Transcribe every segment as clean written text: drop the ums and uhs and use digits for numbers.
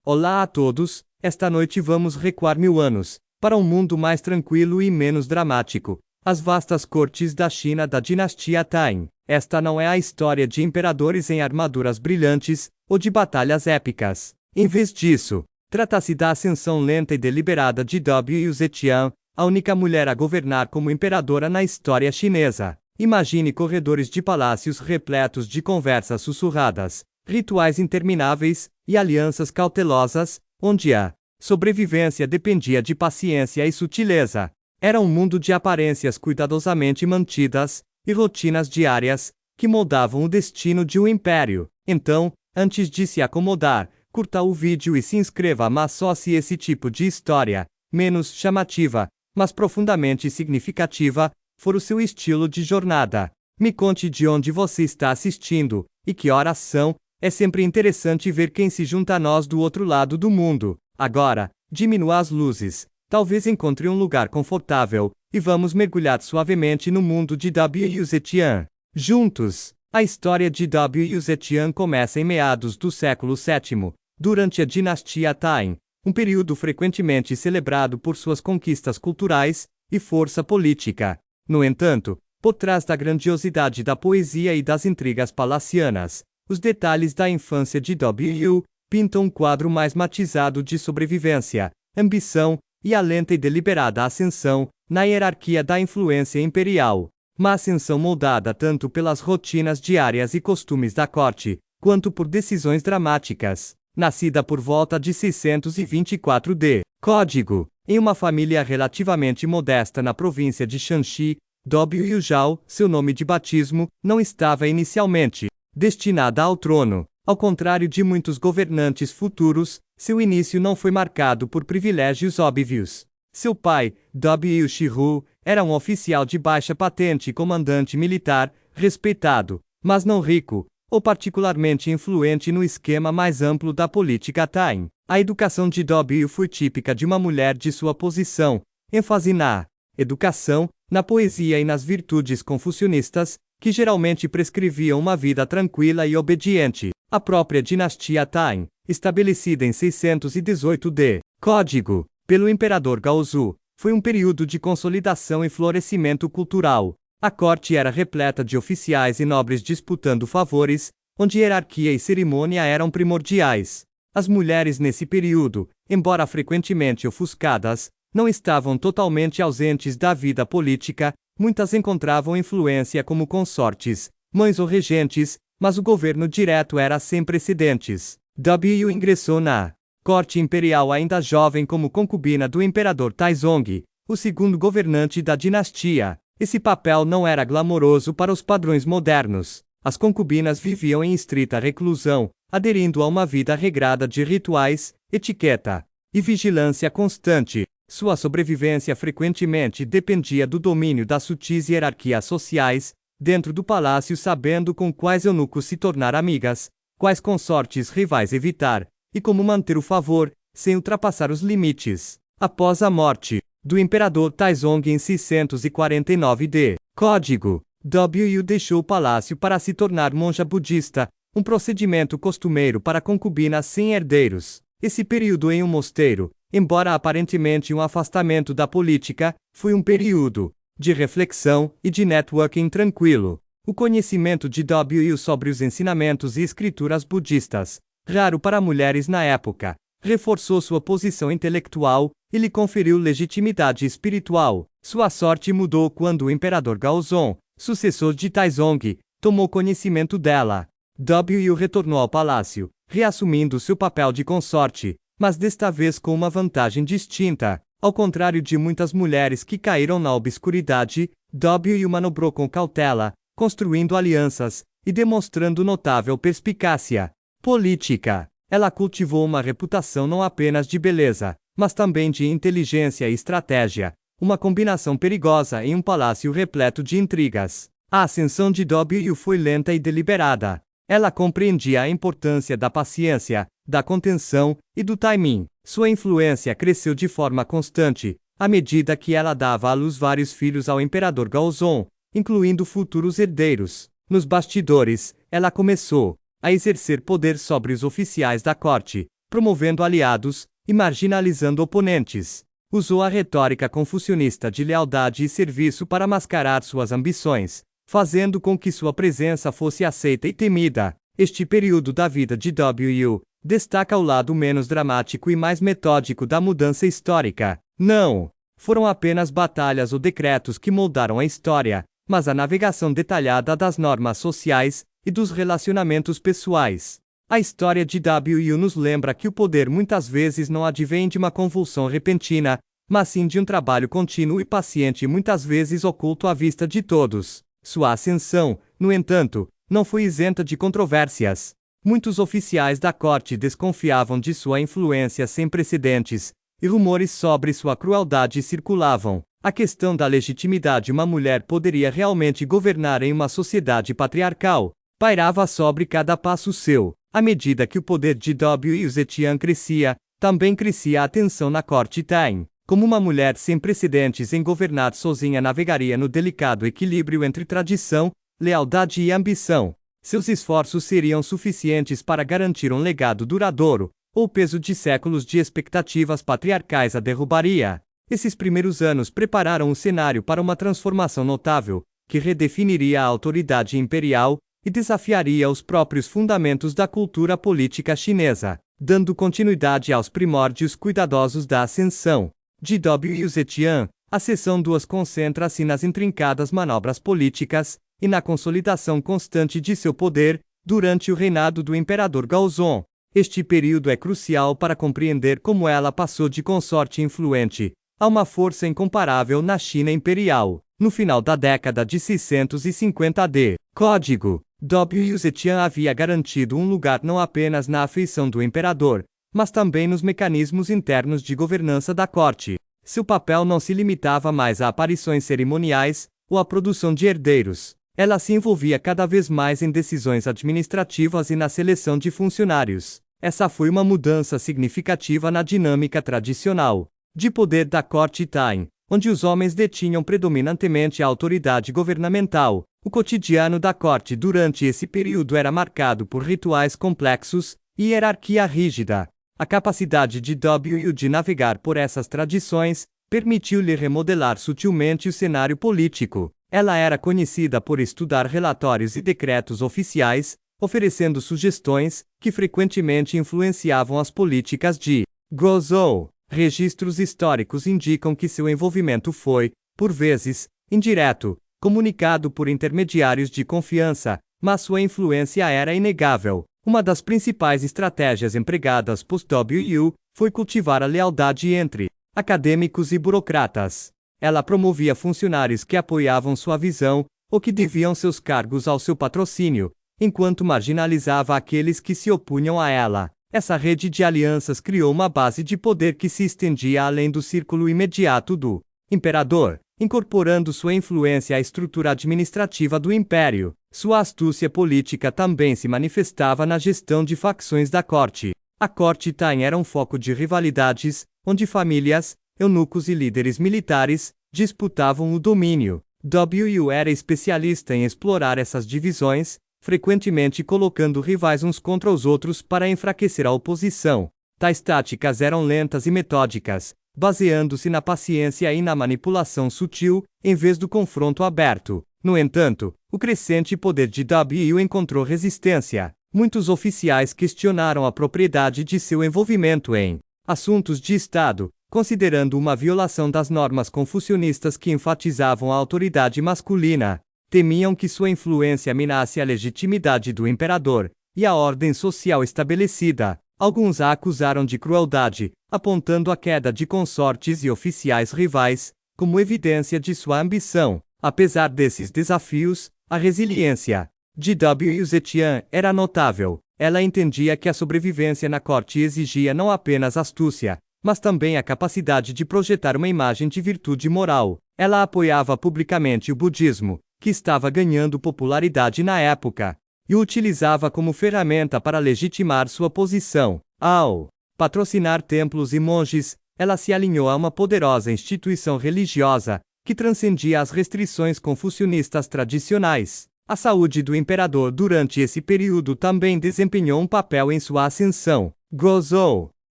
Olá a todos, esta noite vamos recuar 1000 anos, para um mundo mais tranquilo e menos dramático. As vastas cortes da China da dinastia Tang. Esta não é a história de imperadores em armaduras brilhantes, ou de batalhas épicas. Em vez disso, trata-se da ascensão lenta e deliberada de Wu Zetian, a única mulher a governar como imperadora na história chinesa. Imagine corredores de palácios repletos de conversas sussurradas, rituais intermináveis e alianças cautelosas, onde a sobrevivência dependia de paciência e sutileza. Era um mundo de aparências cuidadosamente mantidas e rotinas diárias que moldavam o destino de um império. Então, antes de se acomodar, curta o vídeo e se inscreva. Mas só se esse tipo de história, menos chamativa, mas profundamente significativa, for o seu estilo de jornada. Me conte de onde você está assistindo e que horas são. É sempre interessante ver quem se junta a nós do outro lado do mundo. Agora, diminua as luzes, talvez encontre um lugar confortável, e vamos mergulhar suavemente no mundo de Wu Zetian. Juntos, a história de Wu Zetian começa em meados do século VII, durante a dinastia Tang, um período frequentemente celebrado por suas conquistas culturais e força política. No entanto, por trás da grandiosidade da poesia e das intrigas palacianas, os detalhes da infância de Wu pintam um quadro mais matizado de sobrevivência, ambição e a lenta e deliberada ascensão na hierarquia da influência imperial. Uma ascensão moldada tanto pelas rotinas diárias e costumes da corte, quanto por decisões dramáticas. Nascida por volta de 624 d. Código, em uma família relativamente modesta na província de Shanxi, Wu Zhao, seu nome de batismo, não estava inicialmente destinada ao trono. Ao contrário de muitos governantes futuros, seu início não foi marcado por privilégios óbvios. Seu pai, Wu Shihu, era um oficial de baixa patente e comandante militar, respeitado, mas não rico, ou particularmente influente no esquema mais amplo da política Tang. A educação de Wu foi típica de uma mulher de sua posição, ênfase na educação, na poesia e nas virtudes confucionistas, que geralmente prescreviam uma vida tranquila e obediente. A própria dinastia Tang, estabelecida em 618 d. Código, pelo imperador Gaozu, foi um período de consolidação e florescimento cultural. A corte era repleta de oficiais e nobres disputando favores, onde hierarquia e cerimônia eram primordiais. As mulheres nesse período, embora frequentemente ofuscadas, não estavam totalmente ausentes da vida política. Muitas encontravam influência como consortes, mães ou regentes, mas o governo direto era sem precedentes. Wu ingressou na corte imperial ainda jovem como concubina do imperador Taizong, o segundo governante da dinastia. Esse papel não era glamouroso para os padrões modernos. As concubinas viviam em estrita reclusão, aderindo a uma vida regrada de rituais, etiqueta e vigilância constante. Sua sobrevivência frequentemente dependia do domínio das sutis hierarquias sociais, dentro do palácio, sabendo com quais eunucos se tornar amigas, quais consortes rivais evitar, e como manter o favor, sem ultrapassar os limites. Após a morte do imperador Taizong em 649 d. Código, Wu deixou o palácio para se tornar monja budista, um procedimento costumeiro para concubinas sem herdeiros. Esse período em um mosteiro, embora aparentemente um afastamento da política, foi um período de reflexão e de networking tranquilo. O conhecimento de Wu sobre os ensinamentos e escrituras budistas, raro para mulheres na época, reforçou sua posição intelectual e lhe conferiu legitimidade espiritual. Sua sorte mudou quando o imperador Gaozong, sucessor de Taizong, tomou conhecimento dela. Wu retornou ao palácio, reassumindo seu papel de consorte, mas desta vez com uma vantagem distinta. Ao contrário de muitas mulheres que caíram na obscuridade, Wu manobrou com cautela, construindo alianças e demonstrando notável perspicácia política. Ela cultivou uma reputação não apenas de beleza, mas também de inteligência e estratégia, uma combinação perigosa em um palácio repleto de intrigas. A ascensão de Wu foi lenta e deliberada. Ela compreendia a importância da paciência, da contenção e do timing. Sua influência cresceu de forma constante, à medida que ela dava à luz vários filhos ao imperador Gaozong, incluindo futuros herdeiros. Nos bastidores, ela começou a exercer poder sobre os oficiais da corte, promovendo aliados e marginalizando oponentes. Usou a retórica confucionista de lealdade e serviço para mascarar suas ambições, fazendo com que sua presença fosse aceita e temida. Este período da vida de W. destaca o lado menos dramático e mais metódico da mudança histórica. Não foram apenas batalhas ou decretos que moldaram a história, mas a navegação detalhada das normas sociais e dos relacionamentos pessoais. A história de W. nos lembra que o poder muitas vezes não advém de uma convulsão repentina, mas sim de um trabalho contínuo e paciente, muitas vezes oculto à vista de todos. Sua ascensão, no entanto, não foi isenta de controvérsias. Muitos oficiais da corte desconfiavam de sua influência sem precedentes, e rumores sobre sua crueldade circulavam. A questão da legitimidade uma mulher poderia realmente governar em uma sociedade patriarcal pairava sobre cada passo seu. À medida que o poder de W. Zetian crescia, também crescia a tensão na corte Tain. Como uma mulher sem precedentes em governar sozinha navegaria no delicado equilíbrio entre tradição, lealdade e ambição. Seus esforços seriam suficientes para garantir um legado duradouro, ou o peso de séculos de expectativas patriarcais a derrubaria. Esses primeiros anos prepararam o cenário para uma transformação notável, que redefiniria a autoridade imperial e desafiaria os próprios fundamentos da cultura política chinesa, dando continuidade aos primórdios cuidadosos da ascensão de W. Zetian. A seção 2 concentra-se nas intrincadas manobras políticas e na consolidação constante de seu poder durante o reinado do imperador Gaozong. Este período é crucial para compreender como ela passou de consorte influente a uma força incomparável na China imperial. No final da década de 650 AD, Código W. Zetian havia garantido um lugar não apenas na afeição do imperador, mas também nos mecanismos internos de governança da corte. Seu papel não se limitava mais a aparições cerimoniais ou à produção de herdeiros. Ela se envolvia cada vez mais em decisões administrativas e na seleção de funcionários. Essa foi uma mudança significativa na dinâmica tradicional de poder da corte Tain, onde os homens detinham predominantemente a autoridade governamental. O cotidiano da corte durante esse período era marcado por rituais complexos e hierarquia rígida. A capacidade de W. de navegar por essas tradições permitiu-lhe remodelar sutilmente o cenário político. Ela era conhecida por estudar relatórios e decretos oficiais, oferecendo sugestões que frequentemente influenciavam as políticas de Gaozong. Registros históricos indicam que seu envolvimento foi, por vezes, indireto, comunicado por intermediários de confiança, mas sua influência era inegável. Uma das principais estratégias empregadas por W. foi cultivar a lealdade entre acadêmicos e burocratas. Ela promovia funcionários que apoiavam sua visão ou que deviam seus cargos ao seu patrocínio, enquanto marginalizava aqueles que se opunham a ela. Essa rede de alianças criou uma base de poder que se estendia além do círculo imediato do imperador, incorporando sua influência à estrutura administrativa do império. Sua astúcia política também se manifestava na gestão de facções da corte. A corte Tain era um foco de rivalidades, onde famílias, eunucos e líderes militares disputavam o domínio. W. era especialista em explorar essas divisões, frequentemente colocando rivais uns contra os outros para enfraquecer a oposição. Tais táticas eram lentas e metódicas, baseando-se na paciência e na manipulação sutil, em vez do confronto aberto. No entanto, o crescente poder de W. encontrou resistência. Muitos oficiais questionaram a propriedade de seu envolvimento em assuntos de Estado, considerando uma violação das normas confucionistas que enfatizavam a autoridade masculina. Temiam que sua influência minasse a legitimidade do imperador e a ordem social estabelecida. Alguns a acusaram de crueldade, apontando a queda de consortes e oficiais rivais como evidência de sua ambição. Apesar desses desafios, a resiliência de W. Zetian era notável. Ela entendia que a sobrevivência na corte exigia não apenas astúcia, mas também a capacidade de projetar uma imagem de virtude moral. Ela apoiava publicamente o budismo, que estava ganhando popularidade na época, e o utilizava como ferramenta para legitimar sua posição. Ao patrocinar templos e monges, ela se alinhou a uma poderosa instituição religiosa, que transcendia as restrições confucionistas tradicionais. A saúde do imperador durante esse período também desempenhou um papel em sua ascensão. Gozou.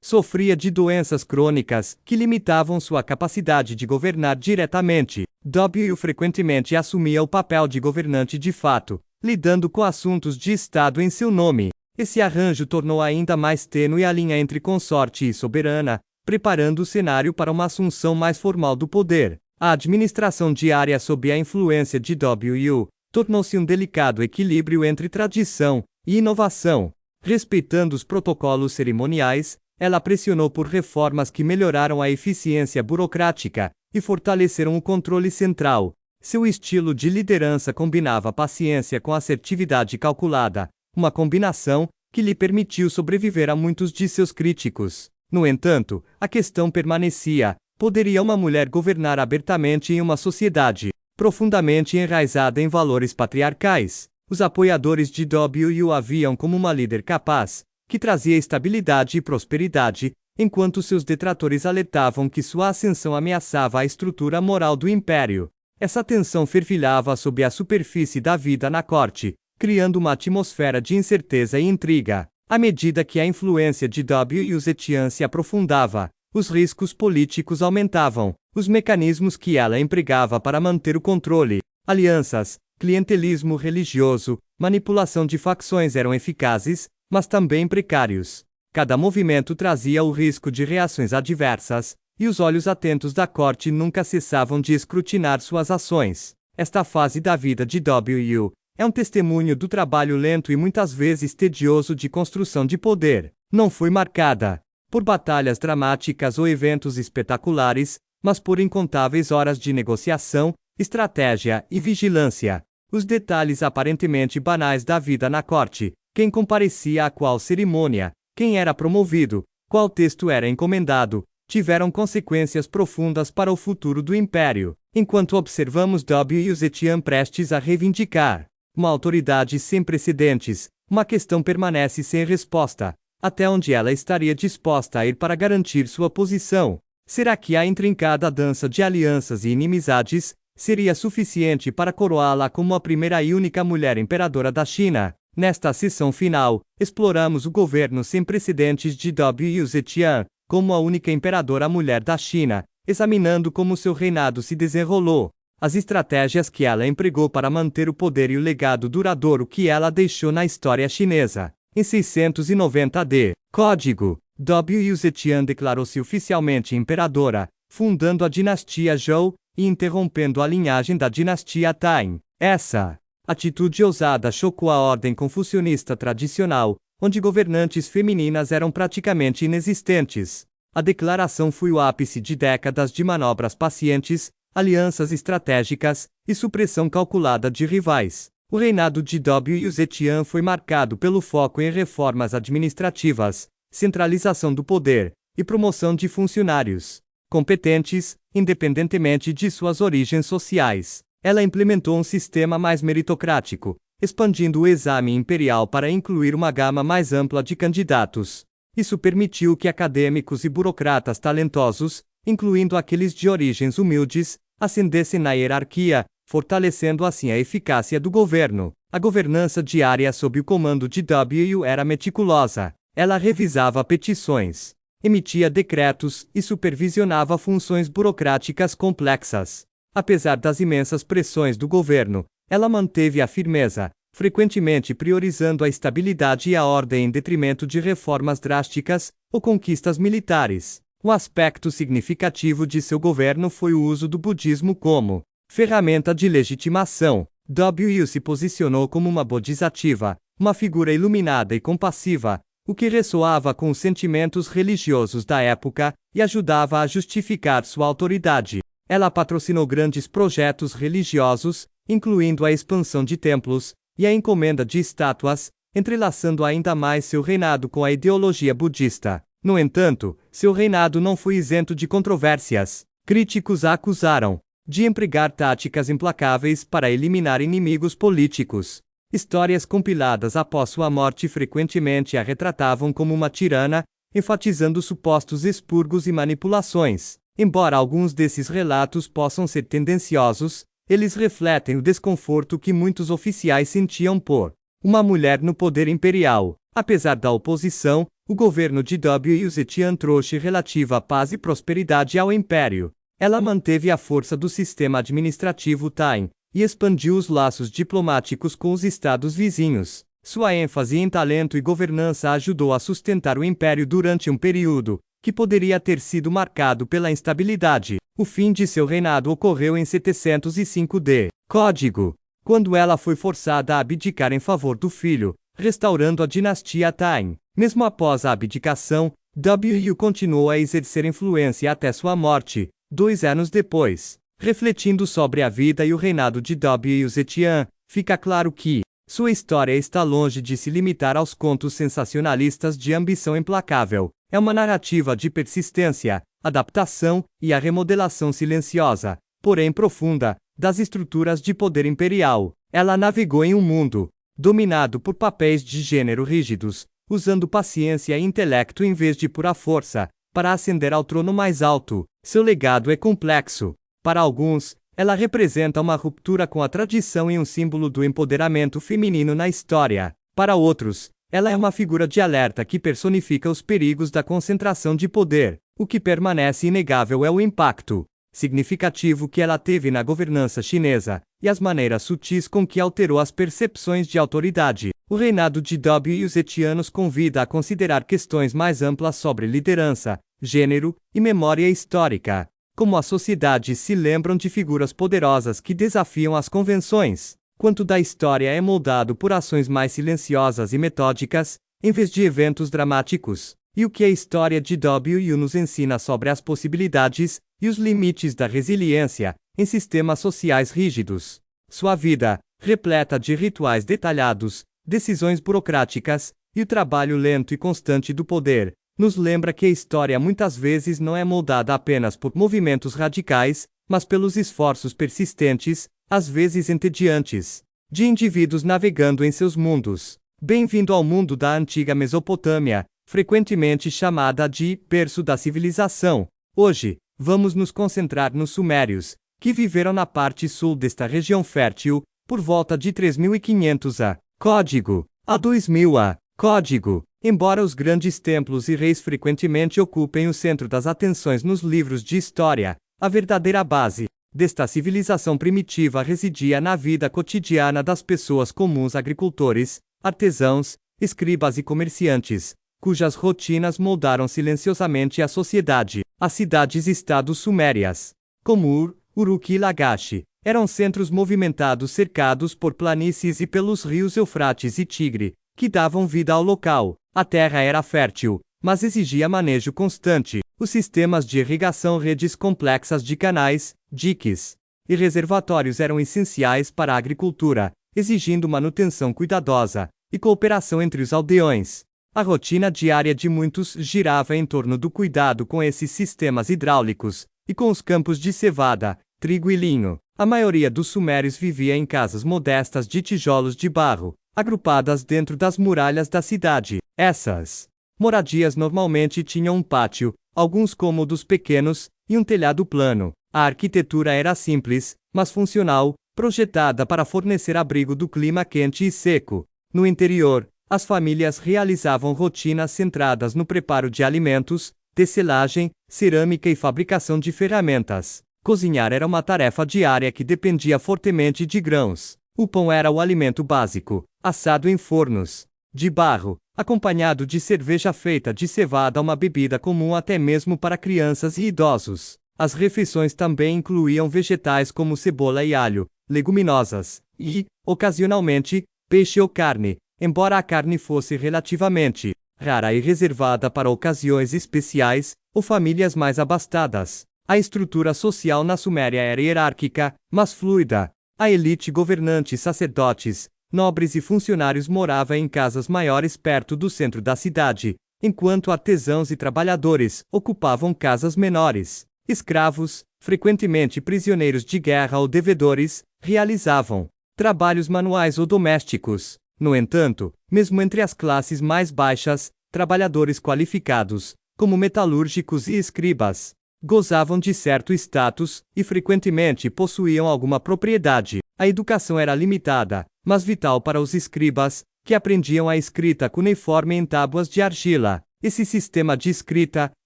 Sofria de doenças crônicas, que limitavam sua capacidade de governar diretamente. W frequentemente assumia o papel de governante de fato, lidando com assuntos de Estado em seu nome. Esse arranjo tornou ainda mais tênue a linha entre consorte e soberana, preparando o cenário para uma assunção mais formal do poder. A administração diária sob a influência de W tornou-se um delicado equilíbrio entre tradição e inovação. Respeitando os protocolos cerimoniais, ela pressionou por reformas que melhoraram a eficiência burocrática e fortaleceram o controle central. Seu estilo de liderança combinava paciência com assertividade calculada, uma combinação que lhe permitiu sobreviver a muitos de seus críticos. No entanto, a questão permanecia: poderia uma mulher governar abertamente em uma sociedade profundamente enraizada em valores patriarcais? Os apoiadores de W a viam como uma líder capaz, que trazia estabilidade e prosperidade, enquanto seus detratores alertavam que sua ascensão ameaçava a estrutura moral do império. Essa tensão fervilhava sob a superfície da vida na corte, criando uma atmosfera de incerteza e intriga. À medida que a influência de W Zetian se aprofundava, os riscos políticos aumentavam. Os mecanismos que ela empregava para manter o controle, alianças, clientelismo religioso, manipulação de facções eram eficazes, mas também precários. Cada movimento trazia o risco de reações adversas, e os olhos atentos da corte nunca cessavam de escrutinar suas ações. Esta fase da vida de W é um testemunho do trabalho lento e muitas vezes tedioso de construção de poder. Não foi marcada por batalhas dramáticas ou eventos espetaculares, mas por incontáveis horas de negociação, estratégia e vigilância. Os detalhes aparentemente banais da vida na corte, quem comparecia a qual cerimônia, quem era promovido, qual texto era encomendado, tiveram consequências profundas para o futuro do império. Enquanto observamos W Zetian prestes a reivindicar uma autoridade sem precedentes, uma questão permanece sem resposta: até onde ela estaria disposta a ir para garantir sua posição? Será que a intrincada dança de alianças e inimizades seria suficiente para coroá-la como a primeira e única mulher imperadora da China? Nesta sessão final, exploramos o governo sem precedentes de W Zetian, como a única imperadora mulher da China, examinando como seu reinado se desenrolou, as estratégias que ela empregou para manter o poder e o legado duradouro que ela deixou na história chinesa. Em 690 d. Código, W Zetian declarou-se oficialmente imperadora, fundando a dinastia Zhou e interrompendo a linhagem da dinastia Tang. Essa atitude ousada chocou a ordem confucionista tradicional, onde governantes femininas eram praticamente inexistentes. A declaração foi o ápice de décadas de manobras pacientes, alianças estratégicas e supressão calculada de rivais. O reinado de W Zetian foi marcado pelo foco em reformas administrativas, centralização do poder e promoção de funcionários competentes, independentemente de suas origens sociais. Ela implementou um sistema mais meritocrático, expandindo o exame imperial para incluir uma gama mais ampla de candidatos. Isso permitiu que acadêmicos e burocratas talentosos, incluindo aqueles de origens humildes, ascendessem na hierarquia, fortalecendo assim a eficácia do governo. A governança diária sob o comando de W era meticulosa. Ela revisava petições, emitia decretos e supervisionava funções burocráticas complexas. Apesar das imensas pressões do governo, ela manteve a firmeza, frequentemente priorizando a estabilidade e a ordem em detrimento de reformas drásticas ou conquistas militares. Um aspecto significativo de seu governo foi o uso do budismo como ferramenta de legitimação. W se posicionou como uma bodhisattva, uma figura iluminada e compassiva, o que ressoava com os sentimentos religiosos da época e ajudava a justificar sua autoridade. Ela patrocinou grandes projetos religiosos, incluindo a expansão de templos e a encomenda de estátuas, entrelaçando ainda mais seu reinado com a ideologia budista. No entanto, seu reinado não foi isento de controvérsias. Críticos a acusaram de empregar táticas implacáveis para eliminar inimigos políticos. Histórias compiladas após sua morte frequentemente a retratavam como uma tirana, enfatizando supostos expurgos e manipulações. Embora alguns desses relatos possam ser tendenciosos, eles refletem o desconforto que muitos oficiais sentiam por uma mulher no poder imperial. Apesar da oposição, O governo de W. Zetian trouxe relativa paz e prosperidade ao império. Ela manteve a força do sistema administrativo Tang e expandiu os laços diplomáticos com os estados vizinhos. Sua ênfase em talento e governança ajudou a sustentar o império durante um período que poderia ter sido marcado pela instabilidade. O fim de seu reinado ocorreu em 705 d. Código, quando ela foi forçada a abdicar em favor do filho, restaurando a dinastia Tang. Mesmo após a abdicação, W continuou a exercer influência até sua morte, 2 anos depois. Refletindo sobre a vida e o reinado de W. Zetian, fica claro que sua história está longe de se limitar aos contos sensacionalistas de ambição implacável. É uma narrativa de persistência, adaptação e a remodelação silenciosa, porém profunda, das estruturas de poder imperial. Ela navegou em um mundo dominado por papéis de gênero rígidos, usando paciência e intelecto em vez de pura força, para ascender ao trono mais alto. Seu legado é complexo. Para alguns, ela representa uma ruptura com a tradição e um símbolo do empoderamento feminino na história. Para outros, ela é uma figura de alerta que personifica os perigos da concentração de poder. O que permanece inegável é o impacto significativo que ela teve na governança chinesa, e as maneiras sutis com que alterou as percepções de autoridade. O reinado de W. Zetian nos convida a considerar questões mais amplas sobre liderança, gênero e memória histórica. Como as sociedades se lembram de figuras poderosas que desafiam as convenções, quanto da história é moldado por ações mais silenciosas e metódicas, em vez de eventos dramáticos. E o que a história de W. nos ensina sobre as possibilidades e os limites da resiliência em sistemas sociais rígidos. Sua vida, repleta de rituais detalhados, decisões burocráticas e o trabalho lento e constante do poder, nos lembra que a história muitas vezes não é moldada apenas por movimentos radicais, mas pelos esforços persistentes, às vezes entediantes, de indivíduos navegando em seus mundos. Bem-vindo ao mundo da antiga Mesopotâmia, frequentemente chamada de berço da civilização. Hoje, vamos nos concentrar nos sumérios, que viveram na parte sul desta região fértil, por volta de 3500 a. Código, a 2000 a. Código. Embora os grandes templos e reis frequentemente ocupem o centro das atenções nos livros de história, a verdadeira base desta civilização primitiva residia na vida cotidiana das pessoas comuns, agricultores, artesãos, escribas e comerciantes, cujas rotinas moldaram silenciosamente a sociedade. As cidades-estados sumérias, como Ur, Uruk e Lagash, eram centros movimentados cercados por planícies e pelos rios Eufrates e Tigre, que davam vida ao local. A terra era fértil, mas exigia manejo constante. Os sistemas de irrigação, redes complexas de canais, diques e reservatórios eram essenciais para a agricultura, exigindo manutenção cuidadosa e cooperação entre os aldeões. A rotina diária de muitos girava em torno do cuidado com esses sistemas hidráulicos, e com os campos de cevada, trigo e linho. A maioria dos sumérios vivia em casas modestas de tijolos de barro, agrupadas dentro das muralhas da cidade. Essas moradias normalmente tinham um pátio, alguns cômodos pequenos, e um telhado plano. A arquitetura era simples, mas funcional, projetada para fornecer abrigo do clima quente e seco. No interior, as famílias realizavam rotinas centradas no preparo de alimentos, tecelagem, cerâmica e fabricação de ferramentas. Cozinhar era uma tarefa diária que dependia fortemente de grãos. O pão era o alimento básico, assado em fornos de barro, acompanhado de cerveja feita de cevada, uma bebida comum até mesmo para crianças e idosos. As refeições também incluíam vegetais como cebola e alho, leguminosas e, ocasionalmente, peixe ou carne, embora a carne fosse relativamente rara e reservada para ocasiões especiais ou famílias mais abastadas. A estrutura social na Suméria era hierárquica, mas fluida. A elite governante, sacerdotes, nobres e funcionários morava em casas maiores perto do centro da cidade, enquanto artesãos e trabalhadores ocupavam casas menores. Escravos, frequentemente prisioneiros de guerra ou devedores, realizavam trabalhos manuais ou domésticos. No entanto, mesmo entre as classes mais baixas, trabalhadores qualificados, como metalúrgicos e escribas, gozavam de certo status e frequentemente possuíam alguma propriedade. A educação era limitada, mas vital para os escribas, que aprendiam a escrita cuneiforme em tábuas de argila. Esse sistema de escrita,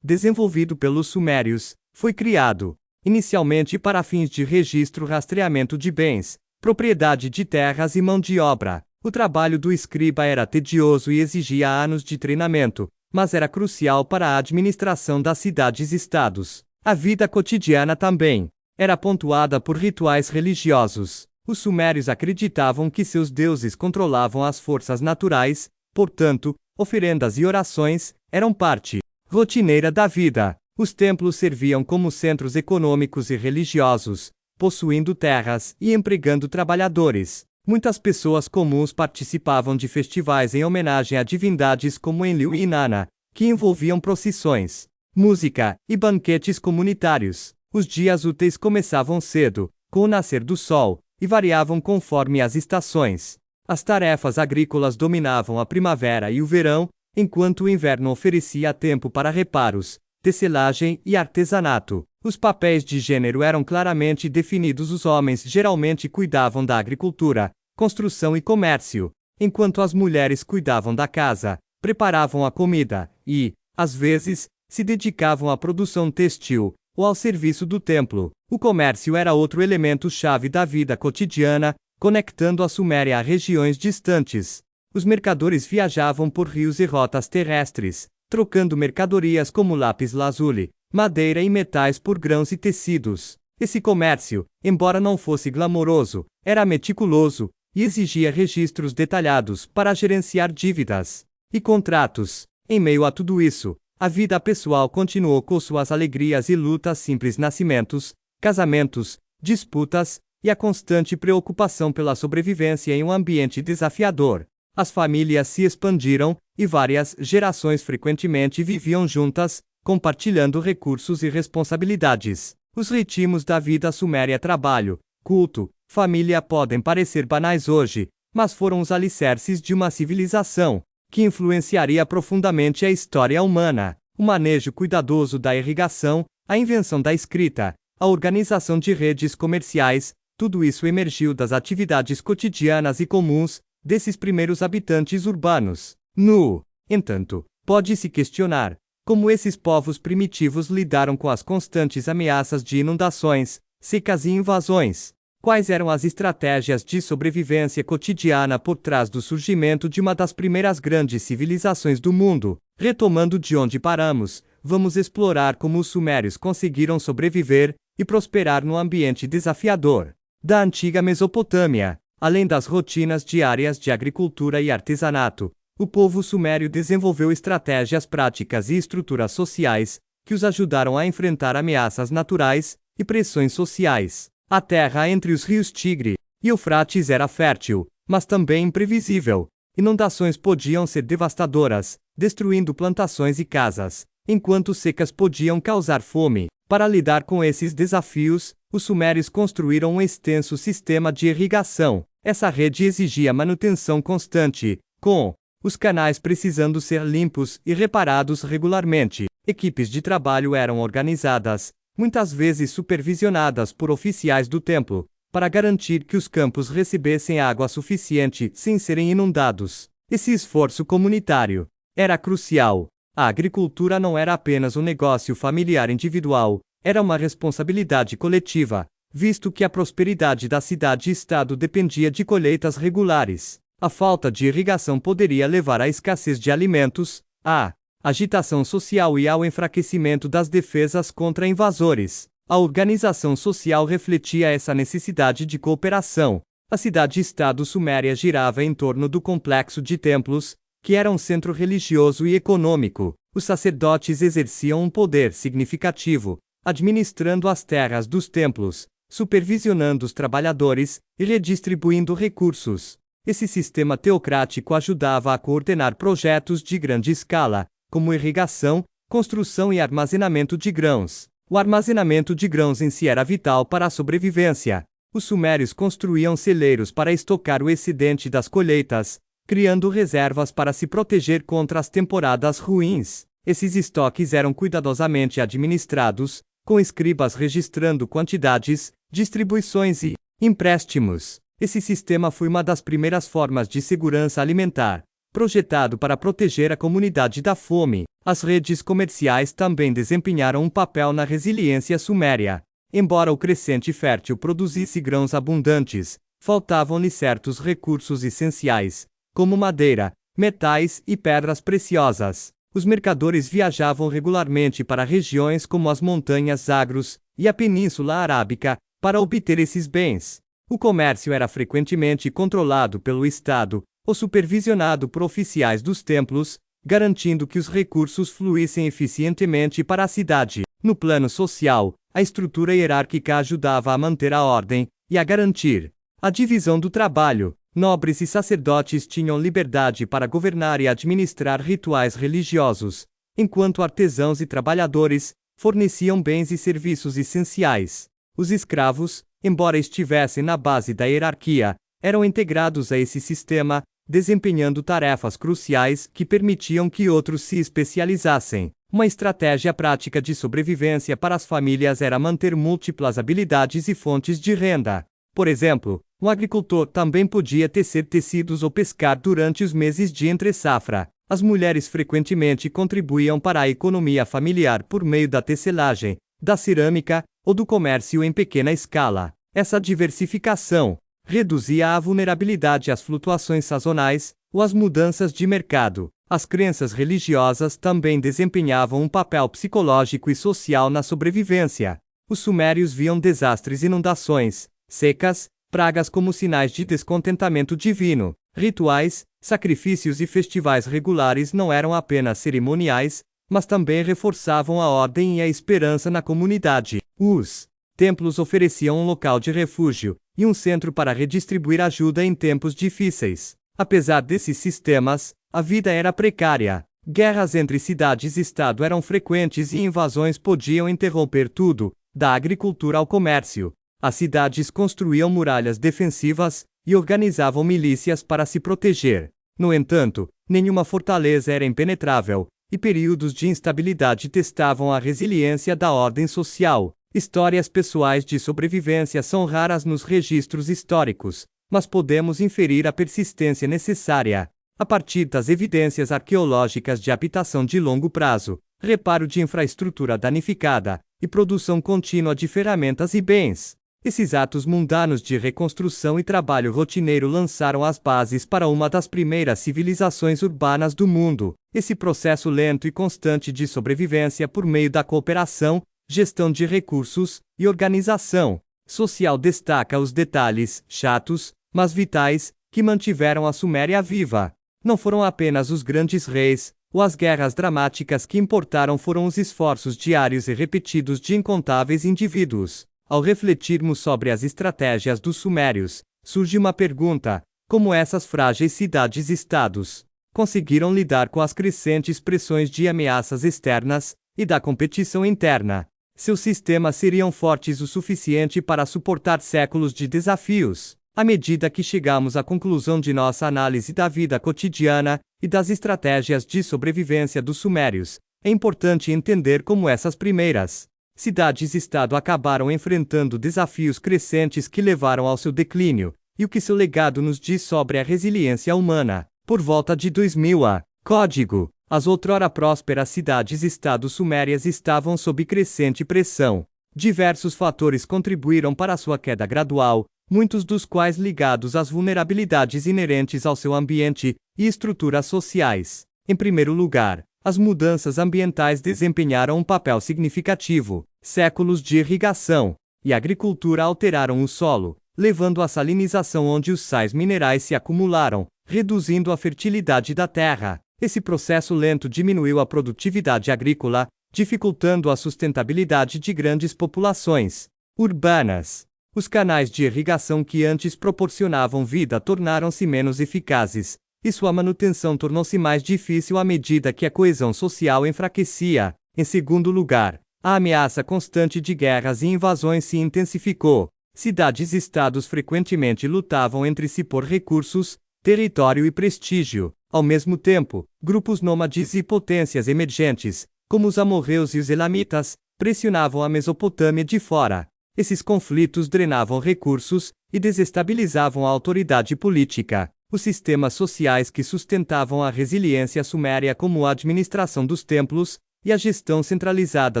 desenvolvido pelos sumérios, foi criado, inicialmente para fins de registro e rastreamento de bens, propriedade de terras e mão de obra. O trabalho do escriba era tedioso e exigia anos de treinamento, mas era crucial para a administração das cidades-estados. A vida cotidiana também era pontuada por rituais religiosos. Os sumérios acreditavam que seus deuses controlavam as forças naturais, portanto, oferendas e orações eram parte rotineira da vida. Os templos serviam como centros econômicos e religiosos, possuindo terras e empregando trabalhadores. Muitas pessoas comuns participavam de festivais em homenagem a divindades como Enlil e Inanna, que envolviam procissões, música e banquetes comunitários. Os dias úteis começavam cedo, com o nascer do sol, e variavam conforme as estações. As tarefas agrícolas dominavam a primavera e o verão, enquanto o inverno oferecia tempo para reparos, tecelagem e artesanato. Os papéis de gênero eram claramente definidos. Os homens geralmente cuidavam da agricultura, construção e comércio, enquanto as mulheres cuidavam da casa, preparavam a comida e, às vezes, se dedicavam à produção têxtil ou ao serviço do templo. O comércio era outro elemento-chave da vida cotidiana, conectando a Suméria a regiões distantes. Os mercadores viajavam por rios e rotas terrestres, trocando mercadorias como lápis-lazuli, madeira e metais por grãos e tecidos. Esse comércio, embora não fosse glamouroso, era meticuloso e exigia registros detalhados para gerenciar dívidas e contratos. Em meio a tudo isso, a vida pessoal continuou com suas alegrias e lutas, simples nascimentos, casamentos, disputas e a constante preocupação pela sobrevivência em um ambiente desafiador. As famílias se expandiram e várias gerações frequentemente viviam juntas, compartilhando recursos e responsabilidades. Os ritmos da vida suméria, trabalho, culto, família podem parecer banais hoje, mas foram os alicerces de uma civilização que influenciaria profundamente a história humana. O manejo cuidadoso da irrigação, a invenção da escrita, a organização de redes comerciais, tudo isso emergiu das atividades cotidianas e comuns desses primeiros habitantes urbanos. No entanto, pode-se questionar como esses povos primitivos lidaram com as constantes ameaças de inundações, secas e invasões. Quais eram as estratégias de sobrevivência cotidiana por trás do surgimento de uma das primeiras grandes civilizações do mundo? Retomando de onde paramos, vamos explorar como os sumérios conseguiram sobreviver e prosperar no ambiente desafiador da antiga Mesopotâmia. Além das rotinas diárias de agricultura e artesanato, o povo sumério desenvolveu estratégias práticas e estruturas sociais que os ajudaram a enfrentar ameaças naturais e pressões sociais. A terra entre os rios Tigre e Eufrates era fértil, mas também imprevisível. Inundações podiam ser devastadoras, destruindo plantações e casas, enquanto secas podiam causar fome. Para lidar com esses desafios, os sumérios construíram um extenso sistema de irrigação. Essa rede exigia manutenção constante, com os canais precisando ser limpos e reparados regularmente. Equipes de trabalho eram organizadas, muitas vezes supervisionadas por oficiais do templo, para garantir que os campos recebessem água suficiente sem serem inundados. Esse esforço comunitário era crucial. A agricultura não era apenas um negócio familiar individual, era uma responsabilidade coletiva, visto que a prosperidade da cidade-estado dependia de colheitas regulares. A falta de irrigação poderia levar à escassez de alimentos, à agitação social e ao enfraquecimento das defesas contra invasores. A organização social refletia essa necessidade de cooperação. A cidade-estado suméria girava em torno do complexo de templos, que era um centro religioso e econômico. Os sacerdotes exerciam um poder significativo, administrando as terras dos templos, supervisionando os trabalhadores e redistribuindo recursos. Esse sistema teocrático ajudava a coordenar projetos de grande escala, como irrigação, construção e armazenamento de grãos. O armazenamento de grãos em si era vital para a sobrevivência. Os sumérios construíam celeiros para estocar o excedente das colheitas, criando reservas para se proteger contra as temporadas ruins. Esses estoques eram cuidadosamente administrados, com escribas registrando quantidades, distribuições e empréstimos. Esse sistema foi uma das primeiras formas de segurança alimentar, projetado para proteger a comunidade da fome. As redes comerciais também desempenharam um papel na resiliência suméria. Embora o crescente fértil produzisse grãos abundantes, faltavam-lhe certos recursos essenciais, como madeira, metais e pedras preciosas. Os mercadores viajavam regularmente para regiões como as Montanhas Zagros e a Península Arábica para obter esses bens. O comércio era frequentemente controlado pelo Estado ou supervisionado por oficiais dos templos, garantindo que os recursos fluíssem eficientemente para a cidade. No plano social, a estrutura hierárquica ajudava a manter a ordem e a garantir a divisão do trabalho. Nobres e sacerdotes tinham liberdade para governar e administrar rituais religiosos, enquanto artesãos e trabalhadores forneciam bens e serviços essenciais. Os escravos, embora estivessem na base da hierarquia, eram integrados a esse sistema, desempenhando tarefas cruciais que permitiam que outros se especializassem. Uma estratégia prática de sobrevivência para as famílias era manter múltiplas habilidades e fontes de renda. Por exemplo, um agricultor também podia tecer tecidos ou pescar durante os meses de entre-safra. As mulheres frequentemente contribuíam para a economia familiar por meio da tecelagem, da cerâmica ou do comércio em pequena escala. Essa diversificação reduzia a vulnerabilidade às flutuações sazonais ou às mudanças de mercado. As crenças religiosas também desempenhavam um papel psicológico e social na sobrevivência. Os sumérios viam desastres, inundações, secas, pragas como sinais de descontentamento divino. Rituais, sacrifícios e festivais regulares não eram apenas cerimoniais, mas também reforçavam a ordem e a esperança na comunidade. Os templos ofereciam um local de refúgio e um centro para redistribuir ajuda em tempos difíceis. Apesar desses sistemas, a vida era precária. Guerras entre cidades e Estado eram frequentes e invasões podiam interromper tudo, da agricultura ao comércio. As cidades construíam muralhas defensivas e organizavam milícias para se proteger. No entanto, nenhuma fortaleza era impenetrável, e períodos de instabilidade testavam a resiliência da ordem social. Histórias pessoais de sobrevivência são raras nos registros históricos, mas podemos inferir a persistência necessária a partir das evidências arqueológicas de habitação de longo prazo, reparo de infraestrutura danificada e produção contínua de ferramentas e bens. Esses atos mundanos de reconstrução e trabalho rotineiro lançaram as bases para uma das primeiras civilizações urbanas do mundo. Esse processo lento e constante de sobrevivência por meio da cooperação, gestão de recursos e organização social destaca os detalhes, chatos, mas vitais, que mantiveram a Suméria viva. Não foram apenas os grandes reis, ou as guerras dramáticas que importaram, foram os esforços diários e repetidos de incontáveis indivíduos. Ao refletirmos sobre as estratégias dos sumérios, surge uma pergunta: como essas frágeis cidades-estados conseguiram lidar com as crescentes pressões de ameaças externas e da competição interna? Seus sistemas seriam fortes o suficiente para suportar séculos de desafios? À medida que chegamos à conclusão de nossa análise da vida cotidiana e das estratégias de sobrevivência dos sumérios, é importante entender como essas primeiras cidades-estado acabaram enfrentando desafios crescentes que levaram ao seu declínio, e o que seu legado nos diz sobre a resiliência humana. Por volta de 2000 a. Código. As outrora prósperas cidades-estados sumérias estavam sob crescente pressão. Diversos fatores contribuíram para sua queda gradual, muitos dos quais ligados às vulnerabilidades inerentes ao seu ambiente e estruturas sociais. Em primeiro lugar, as mudanças ambientais desempenharam um papel significativo. Séculos de irrigação e agricultura alteraram o solo, levando à salinização onde os sais minerais se acumularam, reduzindo a fertilidade da terra. Esse processo lento diminuiu a produtividade agrícola, dificultando a sustentabilidade de grandes populações urbanas. Os canais de irrigação que antes proporcionavam vida tornaram-se menos eficazes, e sua manutenção tornou-se mais difícil à medida que a coesão social enfraquecia. Em segundo lugar, a ameaça constante de guerras e invasões se intensificou. Cidades-estados frequentemente lutavam entre si por recursos, território e prestígio. Ao mesmo tempo, grupos nômades e potências emergentes, como os amorreus e os elamitas, pressionavam a Mesopotâmia de fora. Esses conflitos drenavam recursos e desestabilizavam a autoridade política. Os sistemas sociais que sustentavam a resiliência suméria, como a administração dos templos e a gestão centralizada